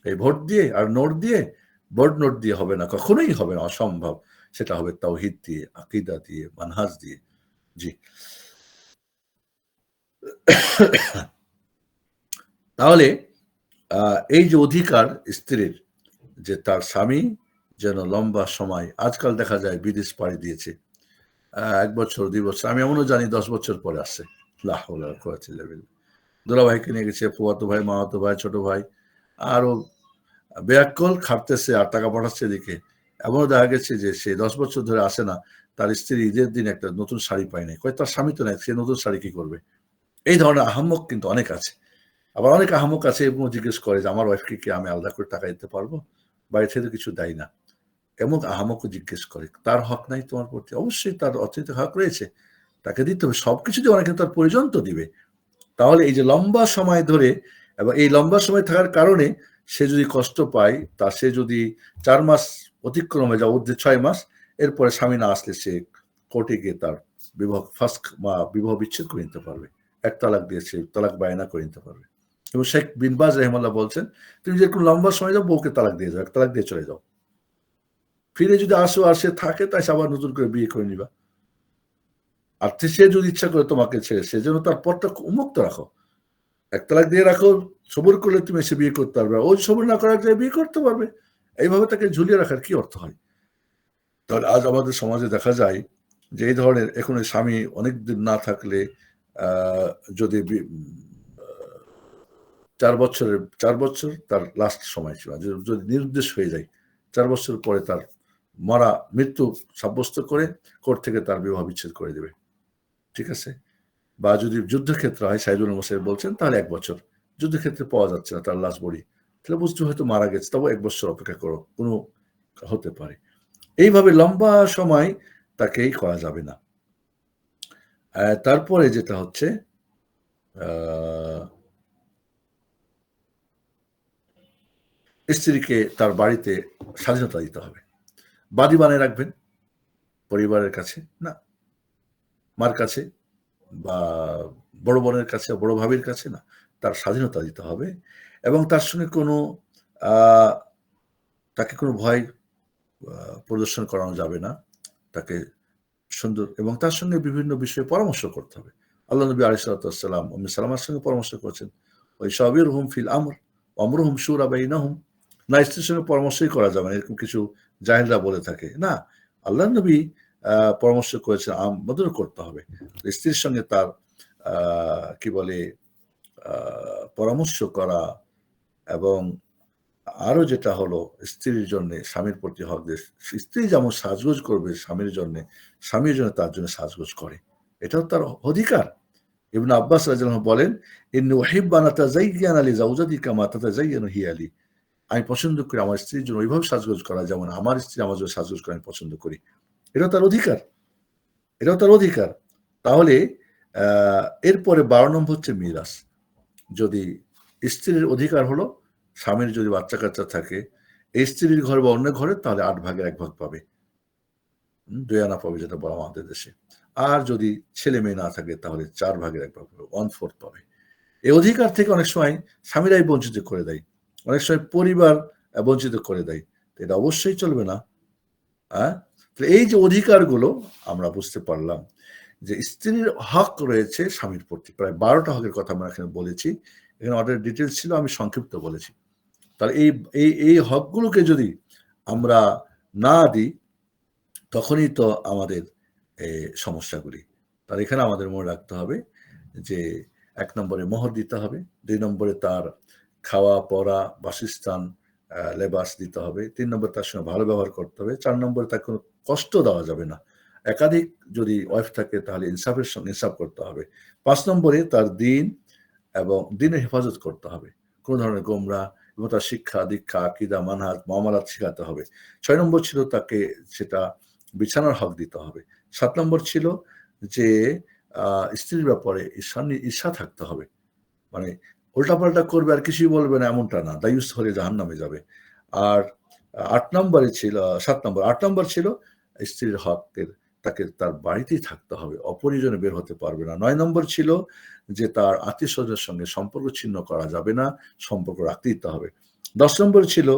এই ভোট দিয়ে আর নোট দিয়ে? ভোট নোট দিয়ে হবে না, কখনোই হবে না, অসম্ভব। সেটা হবে তাওহীদ দিয়ে, আকীদা দিয়ে, মানহাজ দিয়ে। জি। তাহলে এই যে অধিকার স্ত্রীর, যে তার স্বামী যেন লম্বা সময়, আজকাল দেখা যায় বিদেশ পাড়ি দিয়েছে ১ বছর ২ বছর, আমি এমনও জানি ১০ বছর পরে আসছে। লা হাওলা ওয়ালা কুওয়াতা ইল্লা বিল্লাহ। দুলাভাইকে নিয়ে গেছে, ফুফাতো ভাই, মামাতো ভাই, ছোট ভাই, আরো বেয়াক্কল খাটতেছে আর টাকা পাঠাচ্ছে এদিকে। এমনও দেখা গেছে যে সে ১০ বছর ধরে আসে না, তার স্ত্রী ঈদের দিন একটা নতুন শাড়ি পায় নাই। কয় তার স্বামী তো নাই, সে নতুন শাড়ি কি করবে? এই ধরনের আহাম্মক কিন্তু অনেক আছে। আবার অনেক আহাম্মক আছে এবং জিজ্ঞেস করে যে, আমার ওয়াইফকে কি আমি আলাদা করে টাকা দিতে পারবো? বাড়ি থেকে তো কিছু দেয় না। এমন আহাম্মকও জিজ্ঞেস করে। তার হক নাই তোমার প্রতি? অবশ্যই তার অর্থনৈতিক হক রয়েছে। তাকে দিতে হবে। সবকিছু দেওয়া না, কিন্তু তার প্রয়োজন তো দিবে। তাহলে এই যে লম্বা সময় ধরে, এবং এই লম্বা সময় থাকার কারণে সে যদি কষ্ট পায়, সে যদি ৪ মাস অতিক্রম হয়ে যায়, ঊর্ধ্বে ৬ মাস, এরপরে স্বামী না আসলে সে কোর্টে গিয়ে তার বিবাহ বিচ্ছেদ করে নিতে পারবে। ১ তালাক দিয়ে সে তালাক বায়না করে নিতে পারবে। এবং শেখ বিন বাজ রাহিমাহুল্লাহ বলছেন, তুমি যেরকম লম্বা সময় যাও, বউকে তালাক দিয়ে যাও, ১ তালাক দিয়ে চলে যাও। ফিরে যদি আসো আর সে থাকে, তাই সে আবার নতুন করে বিয়ে করে নিবা। আর সে যদি ইচ্ছা করে তোমাকে ছেড়ে, সেজন্য তার পথটা উন্মুক্ত রাখো। ১ তালাক দিয়ে রাখো, সবর করলে তুমি এসে বিয়ে করতে পারবে। ও সবর না করার যায় বিয়ে করতে পারবে। এইভাবে তাকে ঝুলিয়ে রাখার কি অর্থ হয়? তাহলে আজ আমাদের সমাজে দেখা যায় যে, এই ধরনের এখন স্বামী অনেকদিন না থাকলে যদি ৪ বছর তার লাস্ট সময়সীমা। যদি নিরুদ্দেশ হয়ে যায়, ৪ বছর পরে তার মৃত্যু সাব্যস্ত করে কোর্ট থেকে তার বিবাহ বিচ্ছেদ করে দেবে। ঠিক আছে? বা যদি যুদ্ধক্ষেত্র হয়, সাইদুল মোসাইব বলছেন, তাহলে ১ বছর। যুদ্ধক্ষেত্রে পাওয়া যাচ্ছে না তার লাশ বডি। তাহলে বুঝতে হয়তো মারা গেছে। তবু ১ বছর অপেক্ষা করো। হতে পারে। এইভাবে লম্বা সময় তাকেই করা যাবে না। তারপরে যেটা হচ্ছে আ স্ত্রীকে তার বাড়িতে স্বাধীনতা দিতে হবে। বাদী বানায় রাখবেন পরিবারের কাছে? না। মার কাছে বা বড় বোনের কাছে, বড় ভাবির কাছে? না। তার স্বাধীনতা দিতে হবে এবং তার সঙ্গে কোনো আ তাকে কোনো ভয় প্রদর্শন করানো যাবে না। তাকে সুন্দর, এবং তার সঙ্গে বিভিন্ন বিষয়ে পরামর্শ করতে হবে। আল্লাহ নবী আলাইহিস সালাতু ওয়াস সালাম উম্মে সালামার সঙ্গে পরামর্শ করেছেন। ওয়াইশাবিরহুম ফিল আমর ওয়া আমরুহুম শুরা বাইনাহুম। না, স্ত্রীর সঙ্গে পরামর্শই করা যাবে না, এরকম কিছু জাহিলরা বলে থাকে। না, আল্লাহর নবী পরামর্শ করেছেন, আমাদেরও করতে হবে। স্ত্রীর সঙ্গে তার আ কি বলে আ পরামর্শ করা এবং আরো যেটা হলো স্ত্রীর জন্য স্বামীর প্রতি হক যে স্ত্রী যেমন সাজগোজ করবে স্বামীর জন্য, স্বামীর জন্য তার জন্য সাজগোজ করে। এটাও তার অধিকার। ইবনে আব্বাস রাদিয়াল্লাহু আনহু বলেন, "ইন্নী উহিব্বু আন আতাযায়্যানা লিজাওজাতি কামা তাতাযায়্যানু হিয়া লি।" আমি পছন্দ করি আমার স্ত্রীর জন্য ওইভাবে সাজগোজ করা যেমন আমার স্ত্রী আমার জন্য সাজগোজ করা আমি পছন্দ করি। এটাও তার অধিকার। এটাও তার অধিকার। তাহলে আ এরপরে ১২ নম্বর হচ্ছে মিরাস। যদি স্ত্রীর অধিকার হলো স্বামীর যদি বাচ্চা-কাচ্চা থাকে, এই স্ত্রীর ঘর বা অন্য ঘরে তাহলে ৮ ভাগের ১ ভাগ পাবে। ২ আনা পাবে যেটা বলা হয় আমাদের দেশে। আর যদি ছেলে-মেয়ে না থাকে তাহলে ৪ ভাগের ১ ভাগ পাবে, 1/4 পাবে। এই অধিকার থেকে অনেক সময় স্বামীরাই বঞ্চিত করে দেয়। অনেক সময় পরিবার বঞ্চিত করে দেয়। তো এটা অবশ্যই চলবে না। হ্যাঁ? তো এই যে অধিকারগুলো আমরা বুঝতে পারলাম যে স্ত্রীর হক রয়েছে স্বামীর প্রতি। প্রায় ১২ টা হকের কথা আমরা এখানে বলেছি। এখানে অনেক ডিটেইলস ছিল আমি সংক্ষিপ্ত বলেছি। তাহলে এই হকগুলোকে যদি আমরা না দিই তখনই তো আমাদের সমস্যাগুলি। তাহলে এখানে আমাদের মনে রাখতে হবে যে ১ নম্বরে মোহর দিতে হবে, ২ নম্বরে তার খাওয়া, পড়া, বাসস্থান, লেবাস দিতে হবে। ৩ নম্বরে তার সঙ্গে ভালো ব্যবহার করতে হবে। ৪ নম্বরে তাকে কোনো কষ্ট দেওয়া যাবে না। একাধিক যদি ওয়াইফ থাকে তাহলে ইনসাফের সঙ্গে ইনসাফ করতে হবে। ৫ নম্বরে তার দিন এবং দিনের হেফাজত করতে হবে। কোন ধরনের গোমরাহ এবং তার শিক্ষা, দীক্ষা, আকীদা, মানহাজ, মুআমালাত শিখাতে হবে। ৬ নম্বর ছিল তাকে সেটা বিছানার হক দিতে হবে। ৭ নম্বর ছিল যে আ স্ত্রীর ব্যাপারে ঈর্ষা থাকতে হবে। মানে উল্টাপাল্টা করবে আর কিছুই বলবে না এমনটা না। দায়ুস হয়ে জাহান্নামে যাবে। আর ৮ নম্বরে ছিল ৭ নম্বর ৮ নম্বর ছিল স্ত্রীর হকের তাকে তার বাড়িতেই থাকতে হবে। অপ্রয়োজনে বের হতে পারবে না। ৯ নম্বর ছিল যে তার আত্মীয়স্বজনের সঙ্গে সম্পর্ক ছিন্ন করা যাবে না, সম্পর্ক রাখতে দিতে হবে। ১০ নম্বর ছিল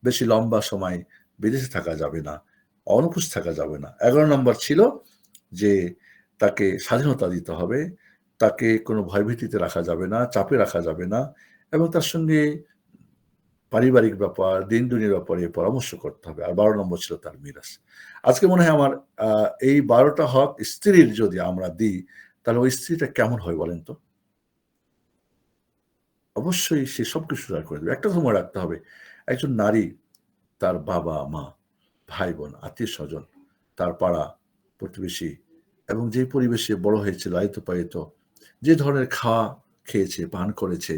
বেশি লম্বা সময় বিদেশে থাকা যাবে না, অনুপস্থিত থাকা যাবে না। ১১ নম্বর ছিল যে তাকে স্বাধীনতা দিতে হবে। তাকে কোনো ভয়ভীতিতে রাখা যাবে না, চাপে রাখা যাবে না এবং তার সঙ্গে পারিবারিক ব্যাপার, দিন-দুনিয়ার ব্যাপারে পরামর্শ করতে হবে। আর ১২ নম্বর ছিল তার মিরাস। আজকে মনে হয় আমার আ এই ১২ টা হক স্ত্রীর যদি আমরা দিই, তাহলে ওই স্ত্রীটা কেমন হয় বলেন তো? অবশ্যই সে সবকিছু জোগাড় করে দেবে। একটা তো মনে রাখতে হবে, একজন নারী তার বাবা-মা, ভাই-বোন, আত্মীয়স্বজন, তার পাড়া, প্রতিবেশী এবং যে পরিবেশে বড় হয়েছে লালিত-পালিত, যে ধরনের খাওয়া খেয়েছে, পান করেছে,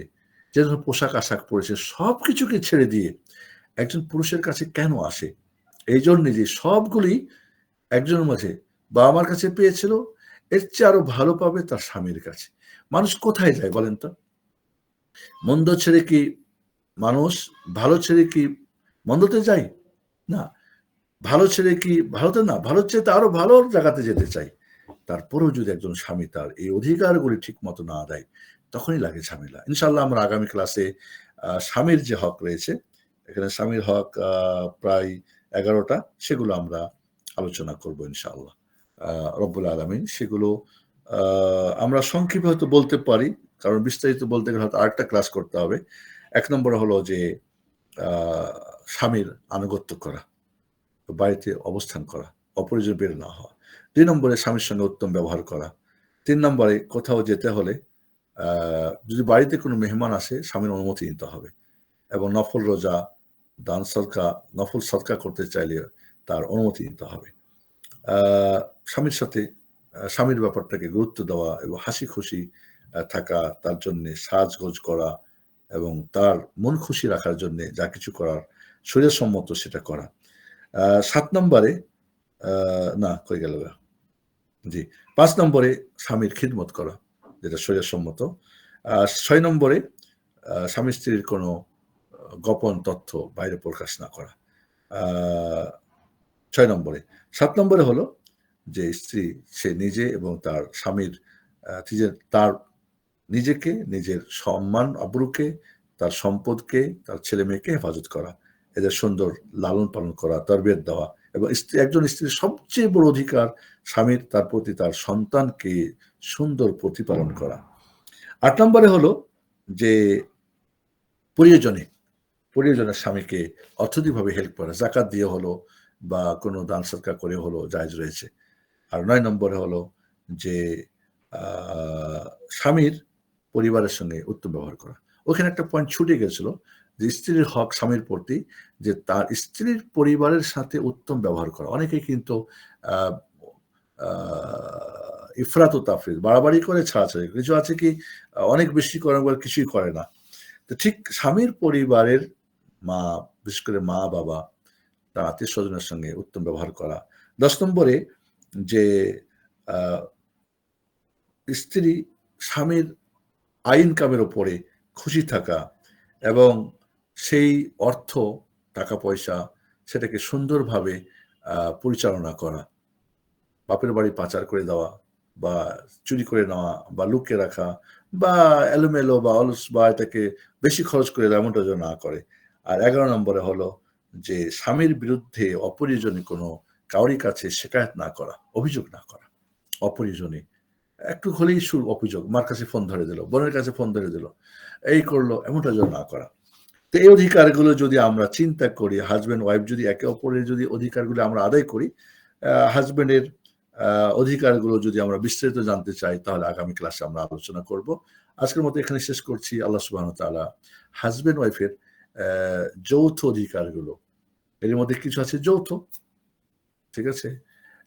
যে ধরনের পোশাক-আশাক পড়েছে সবকিছুকে ছেড়ে দিয়ে একজন পুরুষের কাছে কেন আসে? এইজন্যে যে সবগুলি একজনের মাঝে বাবা-মার কাছে পেয়েছিল, এর চেয়ে আরো ভালো পাবে তার স্বামীর কাছে। মানুষ কোথায় যায় বলেন তো? মন্দ ছেড়ে কি মানুষ ভালো ছেড়ে কি মন্দতে যায়? না। ভালো ছেড়ে কি ভালোতে না, ভালোর চাইতে আরো ভালো জায়গাতে যেতে চায়। তারপরেও যদি একজন স্বামী তার এই অধিকারগুলি ঠিকমতো না দেয়, তখনই লাগে ঝামেলা। ইনশাআল্লাহ আমরা আগামী ক্লাসে স্বামীর যে হক রয়েছে, এখানে স্বামীর হক প্রায় ১১ টা, সেগুলো আমরা আলোচনা করব ইনশাআল্লাহ। আ রব্বুল আলামিন সেগুলো আ আমরা সংক্ষেপে হয়তো বলতে পারি। কারণ বিস্তারিত বলতে গেলে হয়তো আরেকটা ক্লাস করতে হবে। ১ নম্বরে হলো যে আ স্বামীর আনুগত্য করা। বাড়িতে অবস্থান করা, অপ্রয়োজনে বের না হওয়া। ২ নম্বরে স্বামীর সঙ্গে উত্তম ব্যবহার করা। ৩ নম্বরে কোথাও যেতে হলে আ যদি বাড়িতে কোনো মেহমান আসে স্বামীর অনুমতি নিতে হবে এবং নফল রোজা, দান সদকা, নফল সদকা করতে চাইলে তার অনুমতি নিতে হবে। আ স্বামীর সাথে স্বামীর ব্যাপারটাকে গুরুত্ব দেওয়া এবং হাসি-খুশি থাকা, তার জন্যে সাজগোজ করা এবং তার মন খুশি রাখার জন্যে যা কিছু করার শরীয়তসম্মত সেটা করা। আ ৭ নম্বরে আ না কই গেল গা? জি। ৫ নম্বরে স্বামীর খিদমত করা, যেটা শরীয়তসম্মত। ৬ নম্বরে স্বামী-স্ত্রীর কোনো গোপন তথ্য বাইরে প্রকাশ না করা। আ ৬ নম্বরে। ৭ নম্বরে হলো যে স্ত্রী সে নিজে এবং তার স্বামীর তার নিজেকে, নিজের সম্মান আবরুকে, তার সম্পদকে, তার ছেলে-মেয়েকে হেফাজত করা। এদের সুন্দর লালন-পালন করা, তরবিয়ত দেওয়া এবং একজন স্ত্রীর সবচেয়ে বড় অধিকার স্বামীর তার প্রতি তার সন্তানকে সুন্দর প্রতিপালন করা। ৮ নম্বরে হলো যে প্রিয়জনে, প্রিয়জনের স্বামীকে অর্থনৈতিকভাবে হেল্প করা। যাকাত দিয়ে হলো বা কোনো দান সদকা করে হলো জায়েজ রয়েছে। আর ৯ নম্বরে হলো যে আ স্বামীর পরিবারের সঙ্গে উত্তম ব্যবহার করা। ওখানে একটা পয়েন্ট ছুটে গেছিল। যে স্ত্রীর হক স্বামীর প্রতি, যে তার স্ত্রীর পরিবারের সাথে উত্তম ব্যবহার করা। অনেকেই কিন্তু আহ ইফরাত ও তাফরিত, বাড়াবাড়ি করে, ছাড়াছাড়ি। কিছু আছে কি অনেক বেশি করে, আবার কিছুই করে না। তো ঠিক স্বামীর পরিবারের মা, বিশেষ করে মা বাবা, তার আত্মীয় স্বজনের সঙ্গে উত্তম ব্যবহার করা। 10 নম্বরে যে স্ত্রী স্বামীর আইন কামের ওপরে খুশি থাকা এবং সেই অর্থ, টাকা পয়সা, সেটাকে সুন্দরভাবে পরিচালনা করা। বাপের বাড়ি পাচার করে দেওয়া বা চুরি করে নেওয়া বা লুকিয়ে রাখা বা এলোমেলো বা অলস বা এটাকে বেশি খরচ করে দেওয়া, এমনটা যেন না করে। আর 11 নম্বরে হলো যে স্বামীর বিরুদ্ধে অপ্রয়োজনে কোনো কাউরি কাছে শিকায়ত না করা, অভিযোগ না করা। অপ্রয়োজনে একটু হলেই অভিযোগ, মার কাছে ফোন ধরে দিল, বোনের কাছে ফোন ধরে দিল, এই করলো, এমনটা যেন না করা। তো এই অধিকারগুলো যদি আমরা চিন্তা করি, হাজব্যান্ড ওয়াইফ যদি একে অপরের যদি অধিকারগুলো আমরা আদায় করি, হাজব্যান্ডের অধিকারগুলো যদি আমরা বিস্তারিত জানতে চাই, তাহলে আগামী ক্লাসে আমরা আলোচনা করব। আজকের মতো এখানে শেষ করছি। আল্লাহ সুবহানাহু ওয়া তাআলা হাজব্যান্ড ওয়াইফের যৌথ অধিকারগুলো, এর মধ্যে কিছু আছে যৌথ, ঠিক আছে,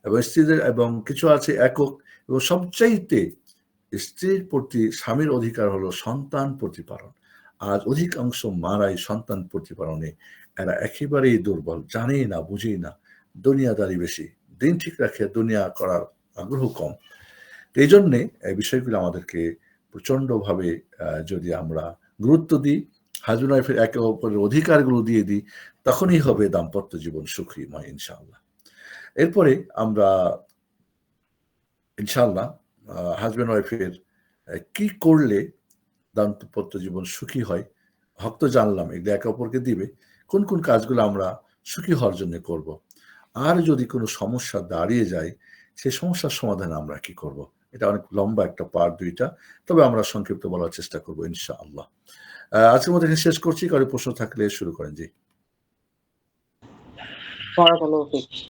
এবং স্ত্রীদের, এবং কিছু আছে একক, এবং সবচাইতে স্ত্রীর প্রতি স্বামীর অধিকার হলো সন্তান প্রতিপালন। আজ অধিকাংশ মারাই সন্তান প্রতিপালনে এরা একেবারেই দুর্বল, জানেই না, বুঝেই না, দুনিয়াদারি বেশি, দিন ঠিক রাখে দুনিয়া করার আগ্রহ কম। এই জন্যে এই বিষয়গুলো আমাদেরকে প্রচন্ডভাবে যদি আমরা গুরুত্ব দিই, হাজব্যান্ড ওয়াইফের একে অপরের অধিকারগুলো দিয়ে দিই, তখনই হবে দাম্পত্য জীবন সুখীময় ইনশাআল্লাহ। এরপরে আমরা ইনশাআল্লাহ হাজব্যান্ড ওয়াইফের কি করলে দাম্পত্য জীবন সুখী হয়, হক তো জানলাম, এগুলো একে অপরকে দিবে, কোন কোন কাজগুলো আমরা সুখী হওয়ার জন্য করব। আর যদি কোনো সমস্যা দাঁড়িয়ে যায়, সেই সমস্যার সমাধানে আমরা কি করব। এটা অনেক লম্বা একটা পার্ট, 2টা, তবে আমরা সংক্ষিপ্ত বলার চেষ্টা করবো ইনশাআল্লাহ। আজকের মধ্যে শেষ করছি। কারো প্রশ্ন থাকলে শুরু করেন। জি। বারাকাল্লাহু ফিক।